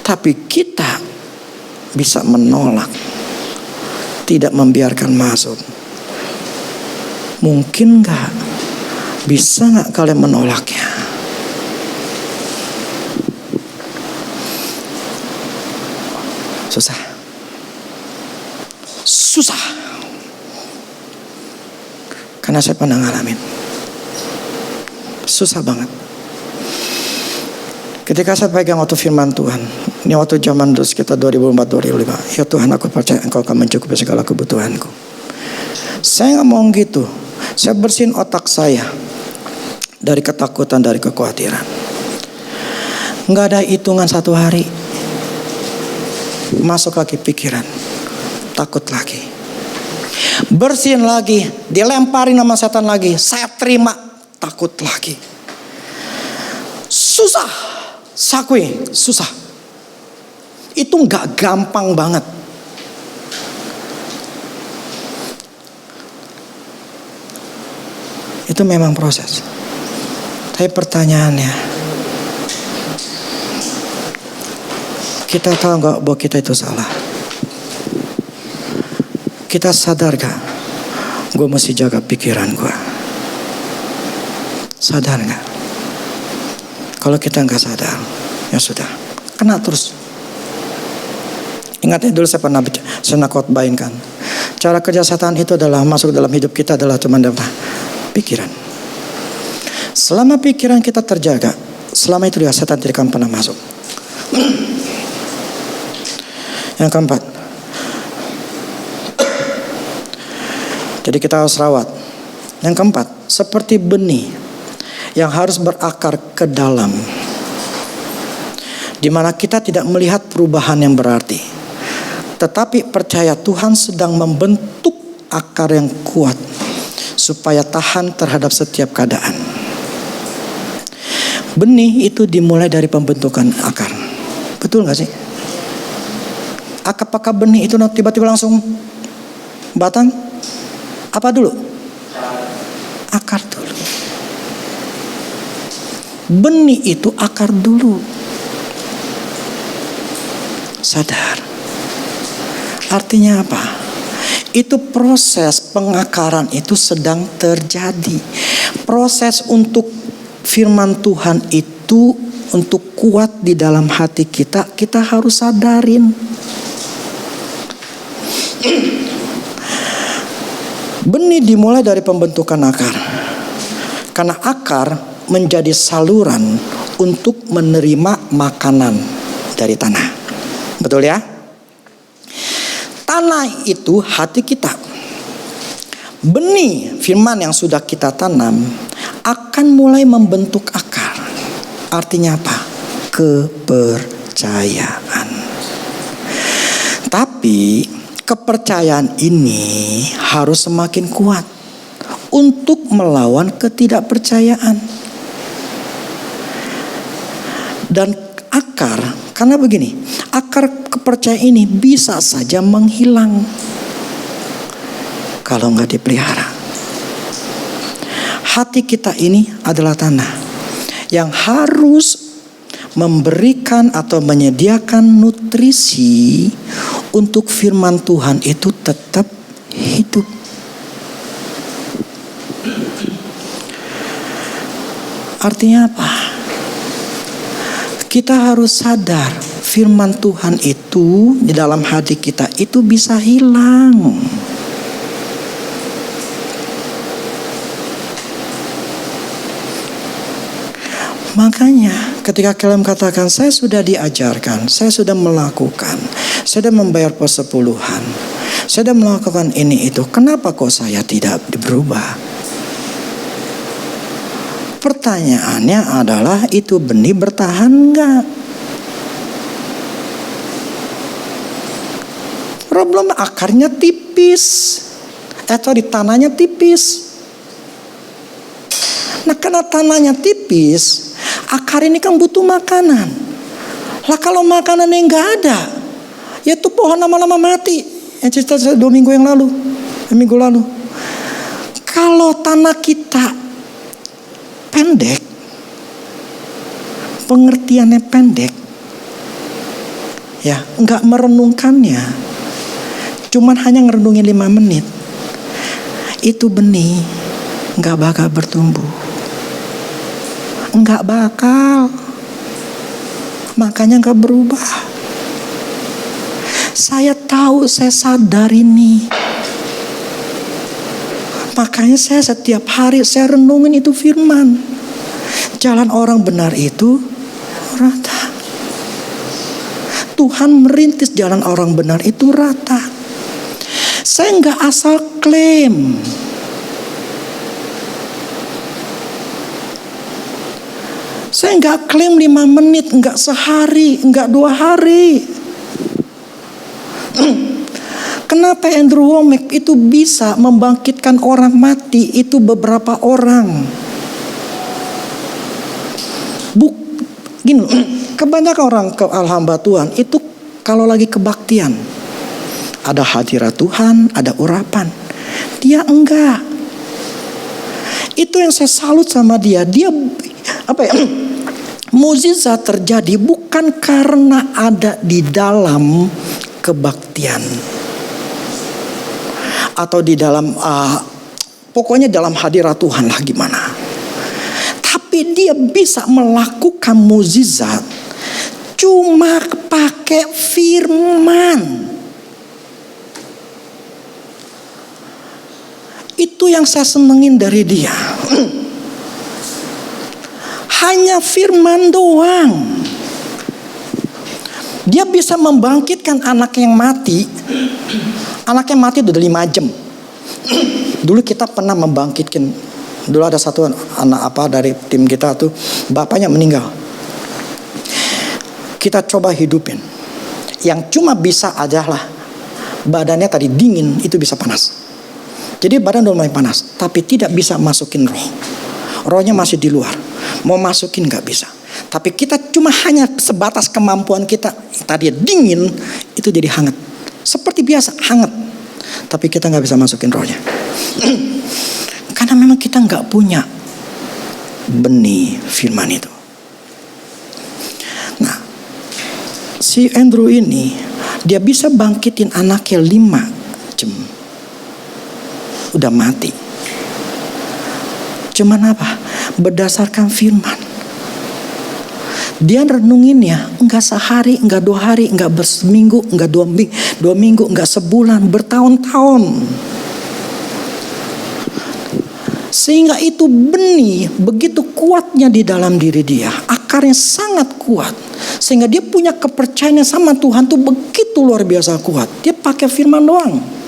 Tapi kita bisa menolak, tidak membiarkan masuk. Mungkin nggak? Bisa nggak kalian menolaknya? Susah. Karena saya pernah ngalamin. Susah banget. Ketika saya pegang waktu firman Tuhan, ini waktu zaman dulu sekitar 2004-2005. Ya Tuhan, aku percaya Engkau akan mencukupi segala kebutuhanku. Saya ngomong gitu. Saya bersihin otak saya dari ketakutan, dari kekhawatiran. Nggak ada hitungan 1 hari. Masuk lagi pikiran, takut lagi. Bersihin lagi, dilemparin sama setan lagi. Saya terima, takut lagi. Susah, sakui, susah. Itu nggak gampang banget. Itu memang proses. Tapi pertanyaannya, kita tahu nggak bahwa kita itu salah? Kita sadar gak? Gue mesti jaga pikiran gue. Sadar gak? Kalau kita nggak sadar, ya sudah, kena terus. Ingat ya, dulu saya pernah khotbahin kan. Cara kerja setan itu adalah masuk dalam hidup kita adalah cuma pikiran. Selama pikiran kita terjaga, selama itu dia setan tidak akan pernah masuk. Yang keempat, jadi kita harus rawat. Yang keempat, seperti benih yang harus berakar ke dalam, di mana kita tidak melihat perubahan yang berarti, tetapi percaya Tuhan sedang membentuk akar yang kuat supaya tahan terhadap setiap keadaan. Benih itu dimulai dari pembentukan akar. Betul gak sih? Apakah benih itu tiba-tiba langsung batang? Apa dulu? Akar dulu. Benih itu akar dulu. Sadar. Artinya apa? Itu proses pengakaran itu sedang terjadi. Proses untuk firman Tuhan itu untuk kuat di dalam hati kita, kita harus sadarin. Benih dimulai dari pembentukan akar. Karena akar menjadi saluran untuk menerima makanan dari tanah. Betul ya? Tanah itu hati kita. Benih firman yang sudah kita tanam akan mulai membentuk akar. Artinya apa? Kepercayaan. Tapi kepercayaan ini harus semakin kuat untuk melawan ketidakpercayaan. Dan akar, karena begini, akar kepercayaan ini bisa saja menghilang kalau nggak dipelihara. hati kita ini adalah tanah yang harus memberikan atau menyediakan nutrisi untuk firman Tuhan itu tetap hidup. Artinya apa? Kita harus sadar firman Tuhan itu di dalam hati kita itu bisa hilang. Makanya ketika kalian katakan saya sudah diajarkan, saya sudah melakukan, saya sudah membayar persepuluhan, saya sudah melakukan ini itu, kenapa kok saya tidak berubah? Pertanyaannya adalah itu benih bertahan enggak? Problem akarnya tipis atau di tanahnya tipis. Nah karena tanahnya tipis, akar ini kan butuh makanan. Lah kalau makanannya nggak ada, ya tuh pohon lama-lama mati. Yang cerita 2 minggu yang lalu, minggu lalu. Kalau tanah kita pendek, pengertiannya pendek, ya nggak merenungkannya, cuman hanya ngerenungin 5 menit, itu benih nggak bakal bertumbuh. Enggak bakal. Makanya enggak berubah. Saya tahu, saya sadar ini. Makanya saya setiap hari saya renungin itu firman. Jalan orang benar itu rata. Tuhan merintis jalan orang benar itu rata. Saya enggak asal klaim. Saya nggak klaim 5 menit, nggak sehari, nggak 2 hari. Kenapa Andrew Wommack itu bisa membangkitkan orang mati itu beberapa orang? Gini, kebanyakan orang hamba Tuhan itu kalau lagi kebaktian, ada hadirat Tuhan, ada urapan. Dia enggak. Itu yang saya salut sama dia. Dia mukjizat terjadi bukan karena ada di dalam kebaktian atau di dalam pokoknya dalam hadirat Tuhan lah gimana. Tapi dia bisa melakukan mukjizat cuma pakai firman. Itu yang saya senengin dari dia. Hanya firman doang. Dia bisa membangkitkan anak yang mati. Anak yang mati udah 5 jam. Dulu kita pernah membangkitkan. Dulu ada satu anak dari tim kita tuh, bapaknya meninggal. Kita coba hidupin. Yang cuma bisa adalah badannya tadi dingin, itu bisa panas. Jadi badan udah mulai panas, tapi tidak bisa masukin roh. Rohnya masih di luar. Mau masukin gak bisa. Tapi kita cuma hanya sebatas kemampuan kita. Tadi dingin, itu jadi hangat. Seperti biasa, hangat. Tapi kita gak bisa masukin rohnya. Karena memang kita gak punya benih firman itu. Nah, si Andrew ini, dia bisa bangkitin anaknya 5 jam. Udah mati. Cuman apa? Berdasarkan firman. Dia renunginnya enggak sehari, enggak 2 hari, enggak seminggu, enggak 2 minggu, enggak sebulan, bertahun-tahun. Sehingga itu benih begitu kuatnya di dalam diri dia. Akarnya sangat kuat. Sehingga dia punya kepercayaan sama Tuhan tuh begitu luar biasa kuat. Dia pakai firman doang.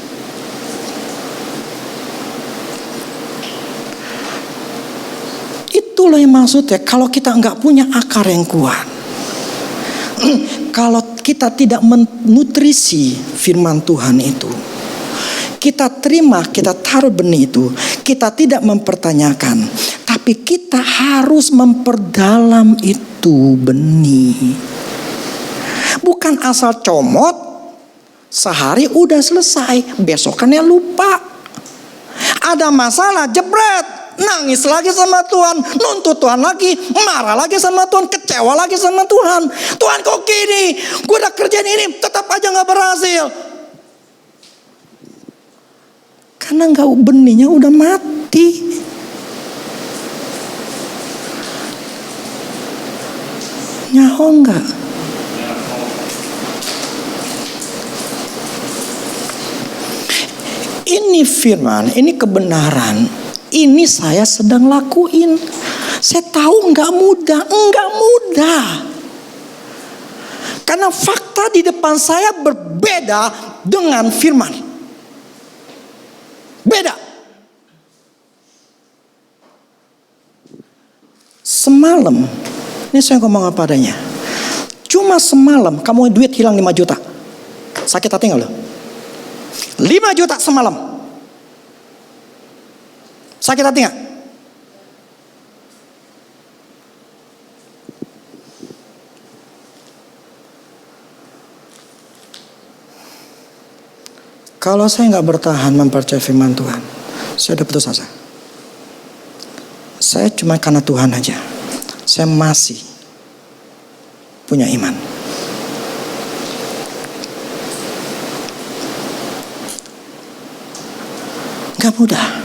Itulah yang maksudnya kalau kita enggak punya akar yang kuat. Kalau kita tidak menutrisi firman Tuhan itu, kita terima, kita taruh benih itu, kita tidak mempertanyakan, tapi kita harus memperdalam itu benih. Bukan asal comot, sehari udah selesai, besokannya lupa. Ada masalah, jebret, nangis lagi sama Tuhan, nuntut Tuhan lagi, marah lagi sama Tuhan, kecewa lagi sama Tuhan. Tuhan kok gini, gue udah kerjain ini tetap aja gak berhasil. Karena benihnya udah mati. Nyaho enggak? Ini firman, ini kebenaran. Ini saya sedang lakuin. Saya tahu enggak mudah. Karena fakta di depan saya berbeda dengan firman. Beda. Semalam, ini saya ngomong apa adanya. Cuma semalam kamu duit hilang 5 juta. Sakit hati gak lo? 5 juta semalam. Sakit hati gak? Kalau saya gak bertahan mempercayai firman Tuhan, saya udah putus asa. Saya cuma karena Tuhan aja. Saya masih punya iman. Gak mudah.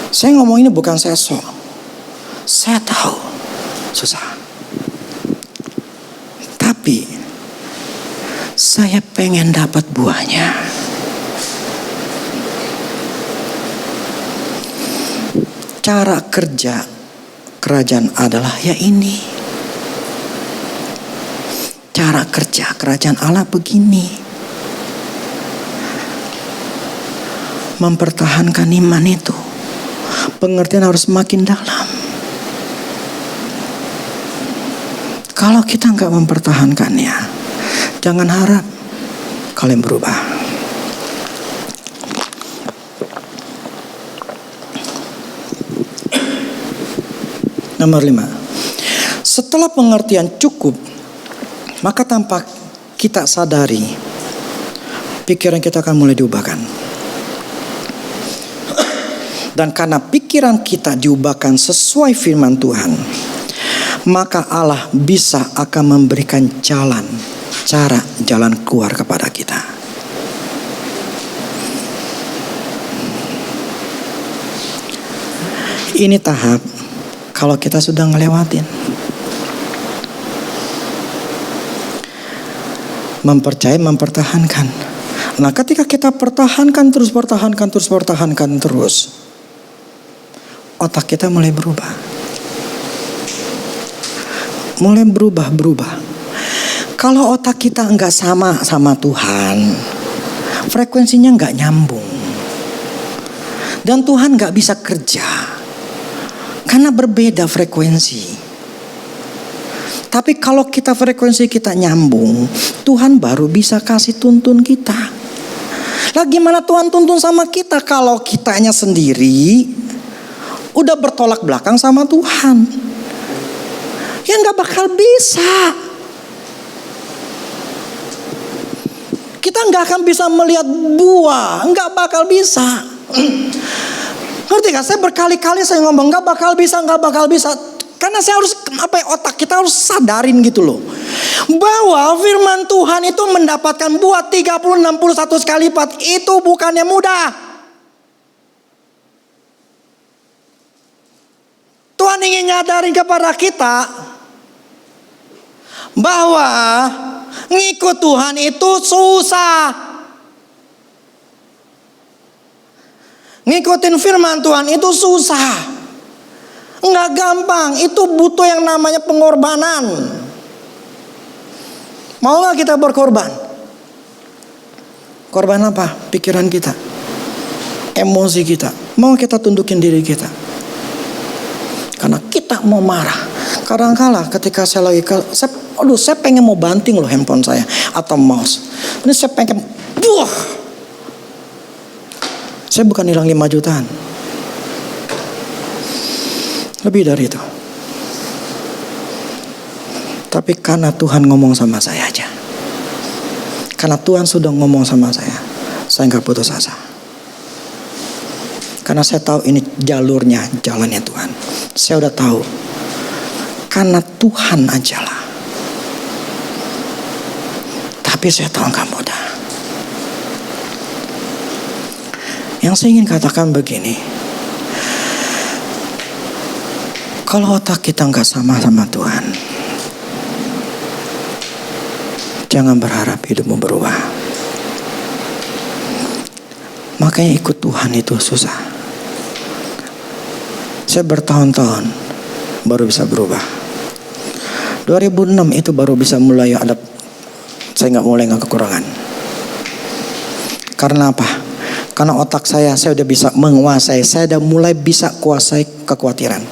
Saya ngomong ini bukan saya sok. Saya tahu susah. Tapi saya pengen dapat buahnya. Cara kerja kerajaan adalah ya ini. Cara kerja kerajaan Allah begini. Mempertahankan iman itu, pengertian harus makin dalam. Kalau kita nggak mempertahankannya, jangan harap kalian berubah. Nomor 5. Setelah pengertian cukup, maka tanpa kita sadari, pikiran kita akan mulai diubahkan. Dan karena pikiran kita diubahkan sesuai firman Tuhan, maka Allah bisa akan memberikan jalan keluar kepada kita. Ini tahap kalau kita sudah ngelewatin. Mempertahankan. Nah, ketika kita pertahankan terus, otak kita mulai berubah. Kalau otak kita enggak sama Tuhan, frekuensinya enggak nyambung. Dan Tuhan enggak bisa kerja. Karena berbeda frekuensi. Tapi kalau frekuensi kita nyambung, Tuhan baru bisa kasih tuntun kita. Lah gimana Tuhan tuntun sama kita kalau kitanya sendiri udah bertolak belakang sama Tuhan? Ya gak bakal bisa. Kita gak akan bisa melihat buah, gak bakal bisa. Ngerti gak? Saya berkali-kali saya ngomong gak bakal bisa. Karena saya harus otak kita harus sadarin gitu loh. Bahwa firman Tuhan itu mendapatkan buah 30, 60, 100 kali lipat. Itu bukannya mudah. Tuhan ingin nyadarin kepada kita bahwa ngikut Tuhan itu susah. Ngikutin firman Tuhan itu susah. Enggak gampang, itu butuh yang namanya pengorbanan. Mau gak kita berkorban? Korban apa? Pikiran kita, emosi kita. Mau kita tundukin diri kita? Karena kita mau marah. Kadang-kala ketika saya lagi saya pengen mau banting loh handphone saya atau mouse. Ini saya pengen saya bukan hilang 5 jutaan. Lebih dari itu. Tapi karena Tuhan ngomong sama saya aja. Karena Tuhan sudah ngomong sama saya gak putus asa. Karena saya tahu ini jalannya Tuhan. Saya udah tahu. Karena Tuhan ajalah. Tapi saya tahu gak mudah. Yang saya ingin katakan begini. Kalau otak kita gak sama Tuhan, jangan berharap hidupmu berubah. Makanya ikut Tuhan itu susah. Saya bertahun-tahun baru bisa berubah. 2006 itu baru bisa mulai ada. Saya gak kekurangan. Karena apa? Karena otak saya udah bisa menguasai. Saya udah mulai bisa kuasai kekhawatiran.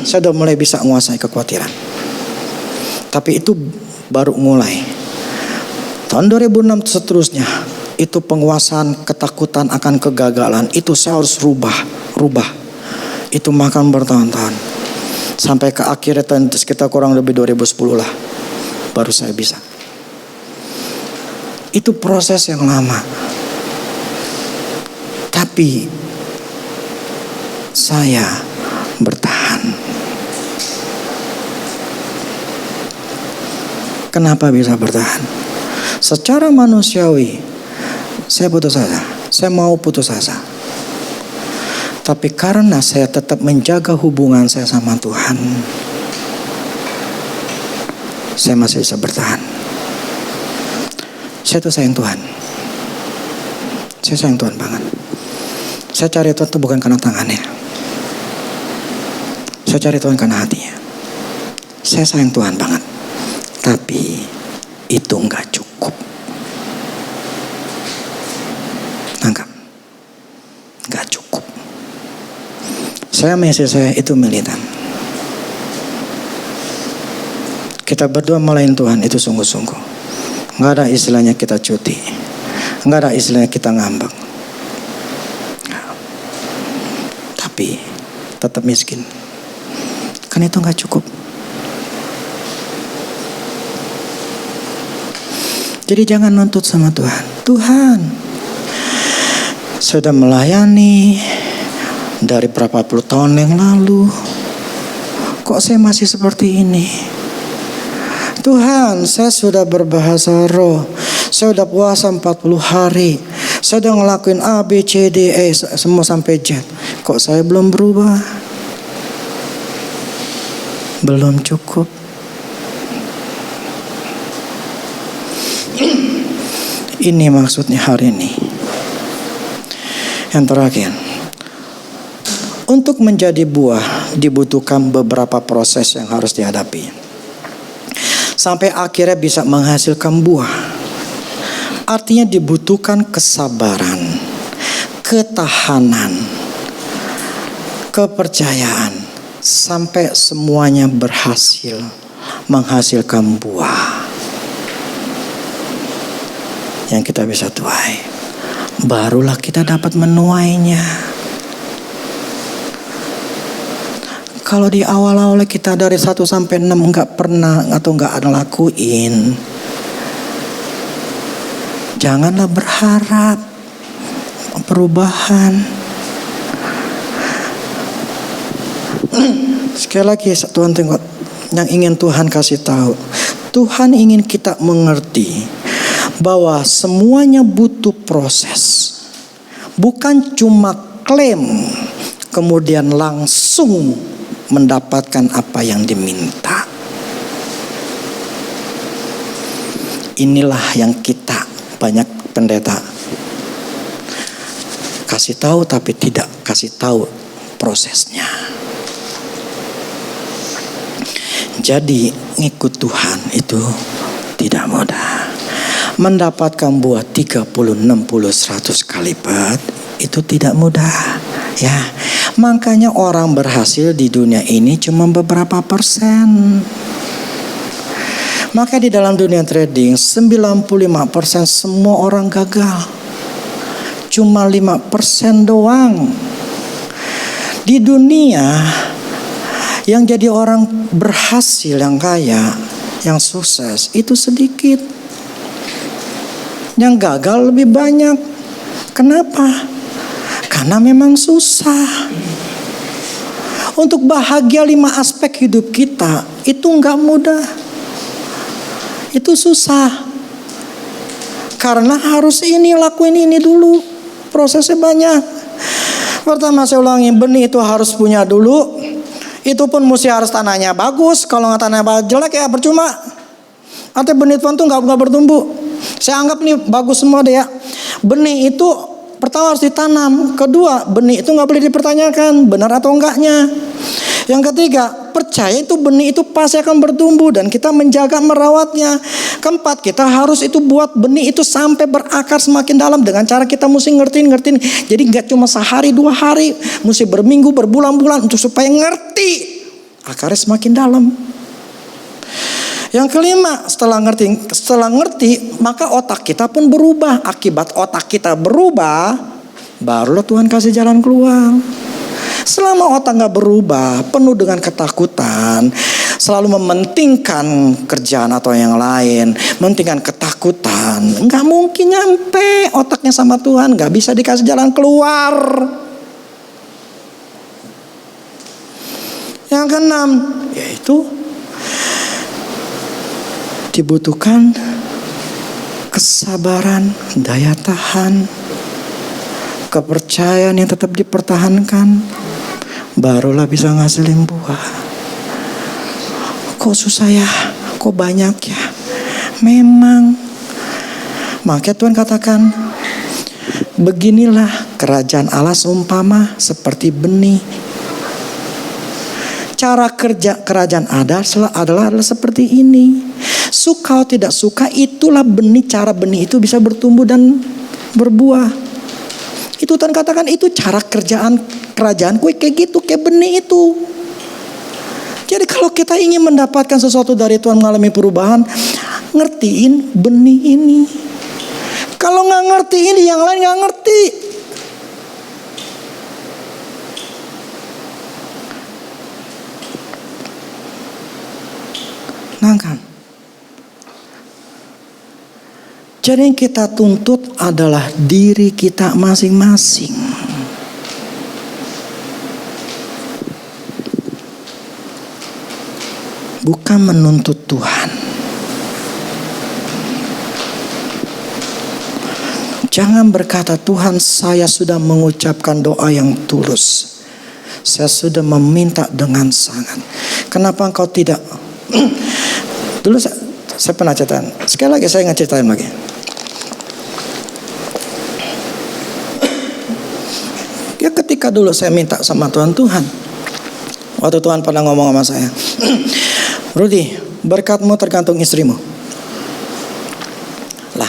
Saya udah mulai bisa menguasai kekhawatiran. Tapi itu baru mulai. Tahun 2006 seterusnya, itu penguasaan ketakutan akan kegagalan. Itu saya harus rubah. Itu makan bertahun-tahun. Sampai ke akhirnya tahun sekitar kurang lebih 2010 lah, baru saya bisa. Itu proses yang lama. Tapi saya bertahan. Kenapa bisa bertahan? Secara manusiawi saya putus asa. Saya mau putus asa. Tapi karena saya tetap menjaga hubungan saya sama Tuhan, saya masih bisa bertahan. Saya tuh sayang Tuhan. Saya sayang Tuhan banget. Saya cari Tuhan itu bukan karena tangannya. Saya cari Tuhan karena hatinya. Saya sayang Tuhan banget. Tapi itu enggak cukup. Anggap enggak cukup. Misi saya itu militan. Kita berdua melayan Tuhan itu sungguh-sungguh. Enggak ada istilahnya kita cuti. Enggak ada istilahnya kita ngambek. Tapi tetap miskin. Kan itu enggak cukup. Jadi jangan nuntut sama Tuhan. Tuhan, sudah melayani dari berapa puluh tahun yang lalu. Kok saya masih seperti ini? Tuhan, saya sudah berbahasa roh. Saya sudah puasa 40 hari. Saya sudah ngelakuin A, B, C, D, E semua sampai Z. Kok saya belum berubah? Belum cukup. Ini maksudnya hari ini. Yang terakhir, untuk menjadi buah dibutuhkan beberapa proses yang harus dihadapi sampai akhirnya bisa menghasilkan buah. Artinya dibutuhkan kesabaran, ketahanan, kepercayaan sampai semuanya berhasil menghasilkan buah yang kita bisa tuai. Barulah kita dapat menuainya. Kalau di awal-awal kita dari 1 sampai 6 enggak pernah atau enggak ada lakuin, janganlah berharap perubahan. Sekali lagi Tuhan tengok, yang ingin Tuhan kasih tahu, Tuhan ingin kita mengerti bahwa semuanya butuh proses. Bukan cuma klaim kemudian langsung mendapatkan apa yang diminta. Inilah yang kita banyak pendeta kasih tahu tapi tidak kasih tahu prosesnya. Jadi ngikut Tuhan itu tidak mudah. Mendapatkan buah 30, 60, 100 kali lipat itu tidak mudah, ya. Makanya orang berhasil di dunia ini cuma beberapa persen. Maka di dalam dunia trading 95% semua orang gagal. Cuma 5% doang. Di dunia yang jadi orang berhasil, yang kaya, yang sukses itu sedikit. Yang gagal lebih banyak. Kenapa? Karena memang susah. Untuk bahagia 5 aspek hidup kita itu nggak mudah. Itu susah. Karena harus lakuin ini dulu. Prosesnya banyak. Pertama saya ulangi, benih itu harus punya dulu. Itu pun mesti harus tanahnya bagus. Kalau nggak tanahnya jelek ya percuma. Artinya benih Tuhan tuh nggak bertumbuh. Saya anggap nih bagus semua deh ya. Benih itu pertama harus ditanam. Kedua, benih itu nggak boleh dipertanyakan benar atau enggaknya. Yang ketiga, percaya itu benih itu pasti akan bertumbuh dan kita menjaga merawatnya. Keempat, kita harus itu buat benih itu sampai berakar semakin dalam dengan cara kita mesti ngertiin. Jadi nggak cuma sehari 2 hari, mesti berminggu, berbulan-bulan untuk supaya ngerti akarnya semakin dalam. Yang kelima, setelah ngerti, maka otak kita pun berubah. Akibat otak kita berubah, barulah Tuhan kasih jalan keluar. Selama otak gak berubah, penuh dengan ketakutan, selalu mementingkan kerjaan atau yang lain, mementingkan ketakutan, gak mungkin nyampe otaknya sama Tuhan, gak bisa dikasih jalan keluar. Yang keenam, yaitu dibutuhkan kesabaran, daya tahan, kepercayaan yang tetap dipertahankan, barulah bisa ngasilin buah. Kok susah ya? Kok banyak ya? Memang. Makanya Tuhan katakan, beginilah kerajaan Allah seumpama seperti benih. Cara kerja kerajaan adalah seperti ini. Suka atau tidak suka, itulah benih, cara benih itu bisa bertumbuh dan berbuah. Itu Tuhan katakan, itu cara kerajaan kue kayak gitu, kayak benih itu. Jadi kalau kita ingin mendapatkan sesuatu dari Tuhan, mengalami perubahan, ngertiin benih ini. Kalau nggak ngerti ini, yang lain nggak ngerti. Nah kan. Jadi yang kita tuntut adalah diri kita masing-masing. Bukan menuntut Tuhan. Jangan berkata, Tuhan, saya sudah mengucapkan doa yang tulus. Saya sudah meminta dengan sangat. Kenapa engkau tidak? Dulu saya pernah ceritain. Sekali lagi saya ngeceritain lagi. Ya ketika dulu saya minta sama Tuhan, waktu Tuhan pernah ngomong sama saya, Rudy, berkatmu tergantung istrimu. Lah,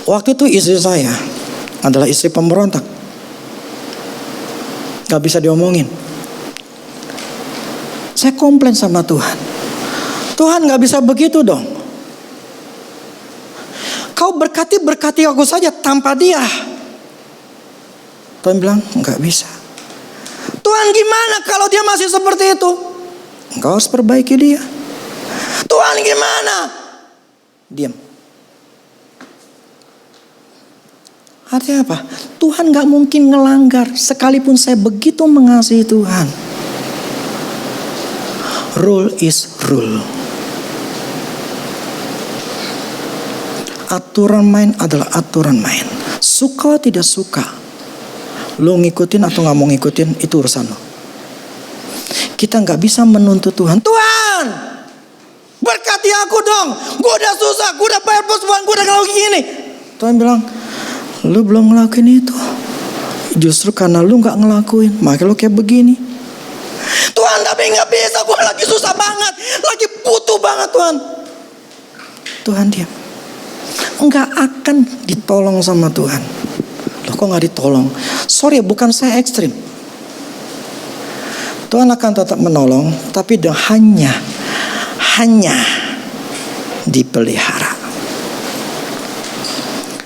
waktu itu istri saya adalah istri pemberontak, gak bisa diomongin. Saya komplain sama Tuhan, Tuhan gak bisa begitu dong. Kau berkati aku saja tanpa dia. Tuhan bilang, enggak bisa. Tuhan, gimana kalau dia masih seperti itu? Engkau harus perbaiki dia. Tuhan, gimana? Diam. Artinya apa? Tuhan gak mungkin ngelanggar, sekalipun saya begitu mengasihi Tuhan. Rule is rule. Aturan main adalah aturan main. Suka atau tidak suka, lo ngikutin atau gak mau ngikutin, itu urusan lo. Kita gak bisa menuntut Tuhan, Tuhan berkati aku dong, gue udah susah, gue udah bayar pos, gue udah ngelakuin gini. Tuhan bilang, lu belum ngelakuin itu. Justru karena lu gak ngelakuin, makanya lu kayak begini. Tuhan, tapi gak bisa, gue lagi susah banget, lagi butuh banget Tuhan. Tuhan diam. Enggak akan ditolong sama Tuhan. Loh, kok gak ditolong? Sorry, bukan saya ekstrim. Tuhan akan tetap menolong, tapi hanya dipelihara.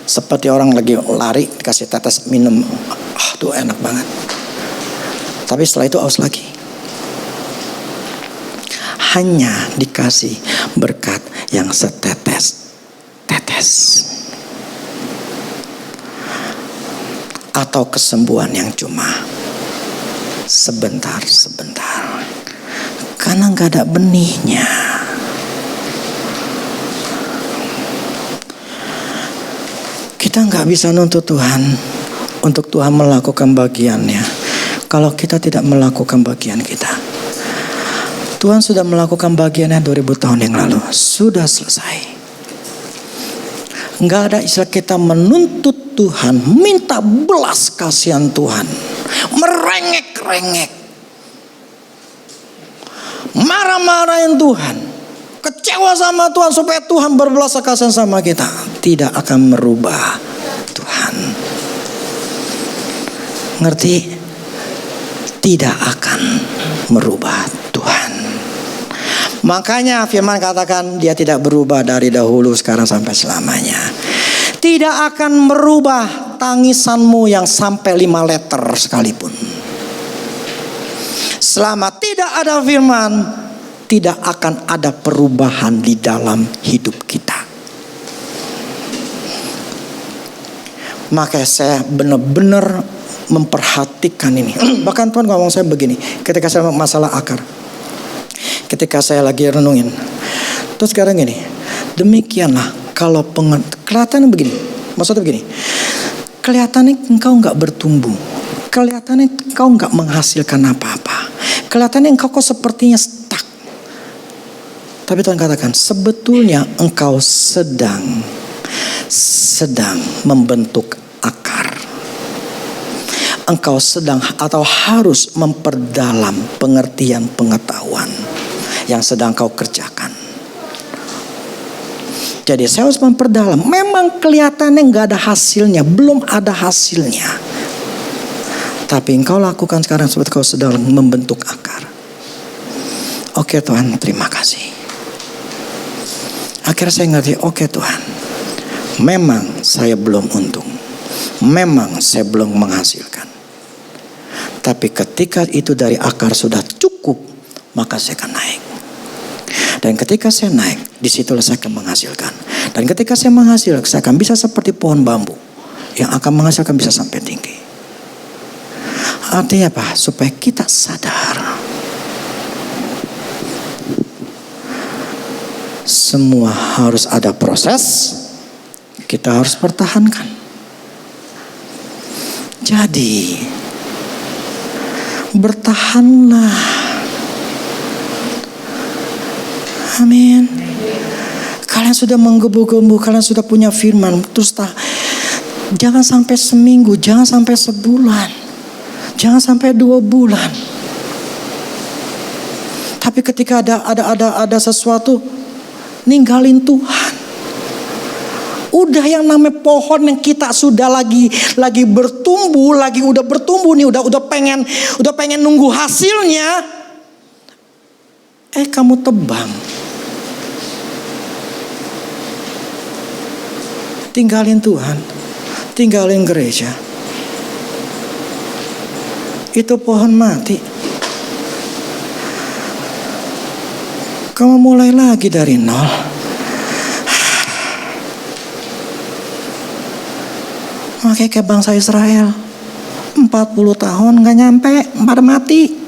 Seperti orang lagi lari, dikasih tetes minum, tuh enak banget. Tapi setelah itu aus lagi. Hanya dikasih berkat yang setetes. atau kesembuhan yang cuma sebentar-sebentar. Karena gak ada benihnya. Kita gak bisa nuntut Tuhan untuk Tuhan melakukan bagiannya kalau kita tidak melakukan bagian kita. Tuhan sudah melakukan bagiannya 2000 tahun yang lalu. Sudah selesai. Gak ada istilah kita menuntut Tuhan, minta belas kasihan Tuhan, merengek-rengek, marah-marahin Tuhan, kecewa sama Tuhan supaya Tuhan berbelas kasihan sama kita. Tidak akan merubah Tuhan. Ngerti? Tidak akan merubah Tuhan. Makanya firman katakan dia tidak berubah dari dahulu, sekarang sampai selamanya. Tidak akan merubah tangisanmu yang sampai 5 liter sekalipun. Selama tidak ada firman, tidak akan ada perubahan di dalam hidup kita. Maka saya benar-benar memperhatikan ini. Bahkan Tuhan ngomong saya begini, ketika saya masalah akar. Ketika saya lagi renungin, terus sekarang gini, demikianlah kalau kelihatannya begini, maksudnya begini, kelihatannya engkau nggak bertumbuh, kelihatannya engkau nggak menghasilkan apa-apa, kelihatannya engkau kok sepertinya stuck. Tapi Tuhan katakan sebetulnya engkau sedang membentuk akar. Engkau sedang atau harus memperdalam pengertian pengetahuan yang sedang kau kerjakan. Jadi saya harus memperdalam. Memang kelihatannya nggak ada hasilnya, belum ada hasilnya. Tapi engkau lakukan sekarang seperti kau sedang membentuk akar. Oke Tuhan, terima kasih. Akhirnya saya ngerti, oke Tuhan, memang saya belum untung, memang saya belum menghasilkan. Tapi ketika itu dari akar sudah cukup, maka saya akan naik. Dan ketika saya naik, disitulah saya akan menghasilkan. Dan ketika saya menghasilkan, saya akan bisa seperti pohon bambu yang akan menghasilkan bisa sampai tinggi. Artinya apa? Supaya kita sadar semua harus ada proses. Kita harus pertahankan. Jadi bertahanlah. Amin. Kalian sudah menggebu-gebu, kalian sudah punya firman. Terus jangan sampai seminggu, jangan sampai sebulan, jangan sampai 2 bulan. Tapi ketika ada sesuatu, ninggalin Tuhan. Udah yang namanya pohon yang kita sudah lagi bertumbuh, udah bertumbuh nih, udah pengen nunggu hasilnya. Kamu tebang. Tinggalin Tuhan, tinggalin gereja. Itu pohon mati. Kamu mulai lagi dari nol. Makanya kayak bangsa Israel 40 tahun gak nyampe, pada mati.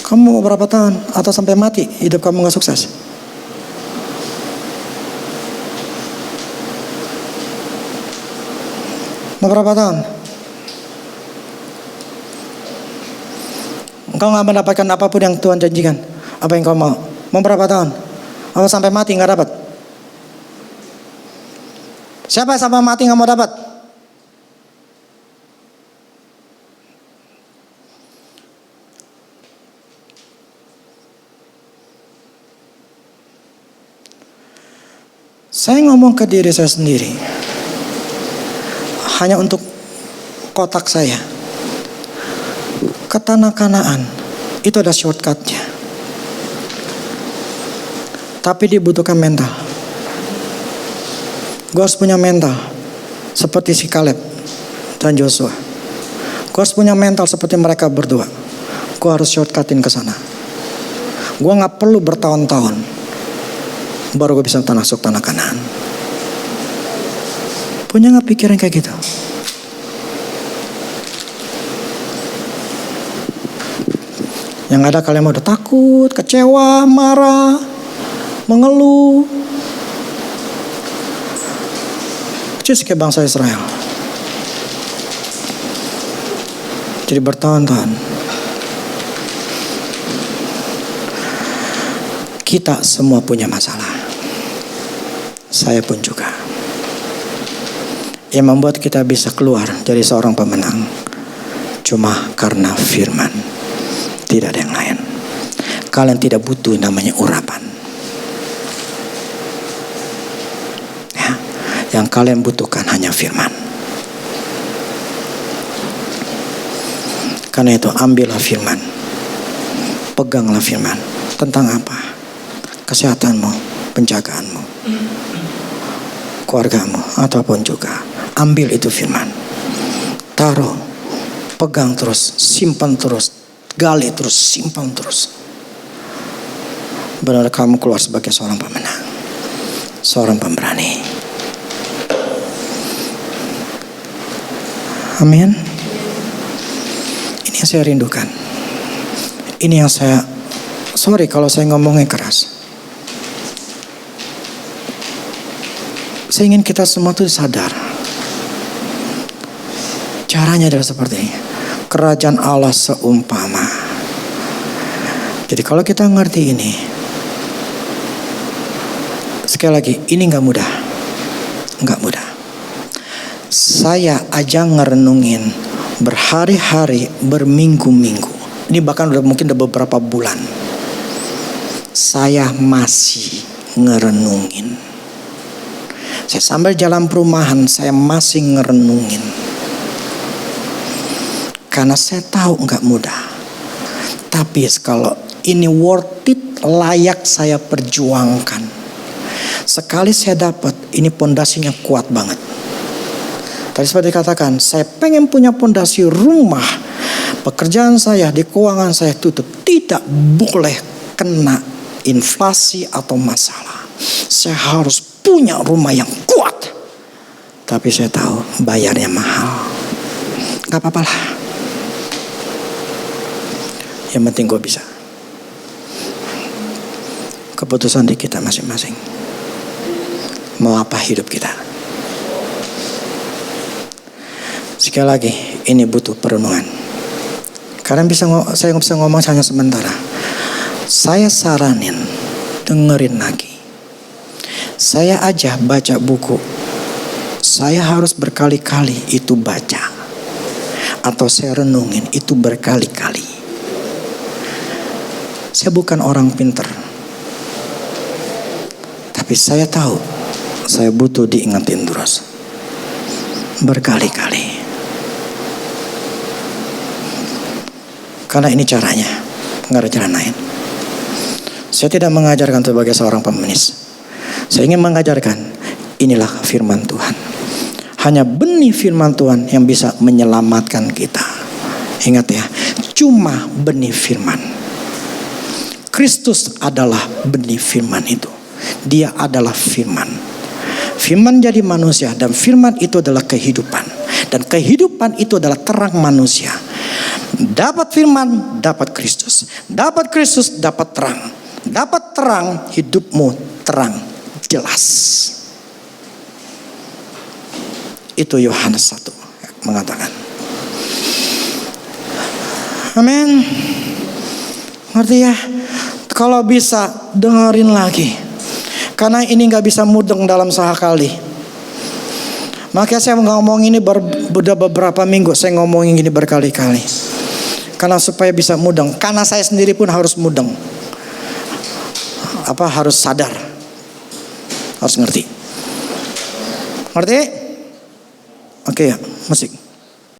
Kamu mau berapa tahun atau sampai mati hidup kamu gak sukses? Mau berapa tahun? Engkau gak mendapatkan apapun yang Tuhan janjikan. Apa yang kau mau? Mau berapa tahun? Mau sampai mati gak dapat? Siapa yang sampai mati gak mau dapat? Saya ngomong ke diri saya sendiri. Hanya untuk kotak saya. Ke tanah Kanaan itu ada shortcutnya. Tapi dibutuhkan mental. Gue harus punya mental seperti si Caleb dan Joshua. Gue harus punya mental seperti mereka berdua. Gue harus shortcutin ke sana. Gue gak perlu bertahun-tahun baru gue bisa masuk tanah Kanaan. Punya nggak pikiran kayak gitu? Yang ada kalian udah takut, kecewa, marah, mengeluh. Persis kayak bangsa Israel. Jadi bertahun-tahun kita semua punya masalah. Saya pun juga. Yang membuat kita bisa keluar dari seorang pemenang cuma karena firman. Tidak ada yang lain. Kalian tidak butuh namanya urapan. Ya, yang kalian butuhkan hanya firman. Karena itu ambillah firman. Peganglah firman. Tentang apa? Kesehatanmu, penjagaanmu, keluargamu, ataupun juga. Ambil itu firman. Taruh, pegang terus, simpan terus, gali terus, simpan terus. Benar kamu keluar sebagai seorang pemenang, seorang pemberani. Amin. Ini yang saya rindukan. Ini yang saya, sorry kalau saya ngomongnya keras. Saya ingin kita semua tuh sadar. Caranya adalah seperti ini. Kerajaan Allah seumpama. Jadi kalau kita ngerti ini, sekali lagi, ini gak mudah. Gak mudah. Saya aja ngerenungin berhari-hari, berminggu-minggu. Ini bahkan mungkin udah beberapa bulan. Saya masih ngerenungin. Saya sambil jalan perumahan, saya masih ngerenungin. Karena saya tahu gak mudah. Tapi kalau ini worth it, layak saya perjuangkan. Sekali saya dapat, ini pondasinya kuat banget. Tadi seperti dikatakan, saya pengen punya pondasi rumah. Pekerjaan saya, di keuangan saya tutup. Tidak boleh kena inflasi atau masalah. Saya harus punya rumah yang kuat. Tapi saya tahu bayarnya mahal. Gak apa-apa lah. Yang penting gue bisa. Keputusan di kita masing-masing. Mau apa hidup kita. Sekali lagi, ini butuh perenungan. Karena saya bisa ngomong hanya sementara. Saya saranin, dengerin lagi. Saya aja baca buku. Saya harus berkali-kali itu baca. Atau saya renungin itu berkali-kali. Saya bukan orang pinter. Tapi saya tahu saya butuh diingetin terus. Berkali-kali. Karena ini caranya. Nggak ada cara lain. Saya tidak mengajarkan sebagai seorang pemanis. Saya ingin mengajarkan inilah firman Tuhan. Hanya benih firman Tuhan yang bisa menyelamatkan kita. Ingat ya, cuma benih firman. Kristus adalah benih firman itu. Dia adalah firman. Firman jadi manusia dan firman itu adalah kehidupan. Dan kehidupan itu adalah terang manusia. Dapat firman, dapat Kristus. Dapat Kristus, dapat terang. Dapat terang, hidupmu terang, jelas. Itu Yohanes 1 mengatakan. Amin. Ngerti ya? Kalau bisa dengerin lagi. Karena ini gak bisa mudeng dalam sehakali. Makanya saya ngomong ini udah beberapa minggu. Saya ngomongin ini berkali-kali. Karena supaya bisa mudeng. Karena saya sendiri pun harus mudeng. Harus sadar. Harus ngerti. Ngerti? Oke ya, musik.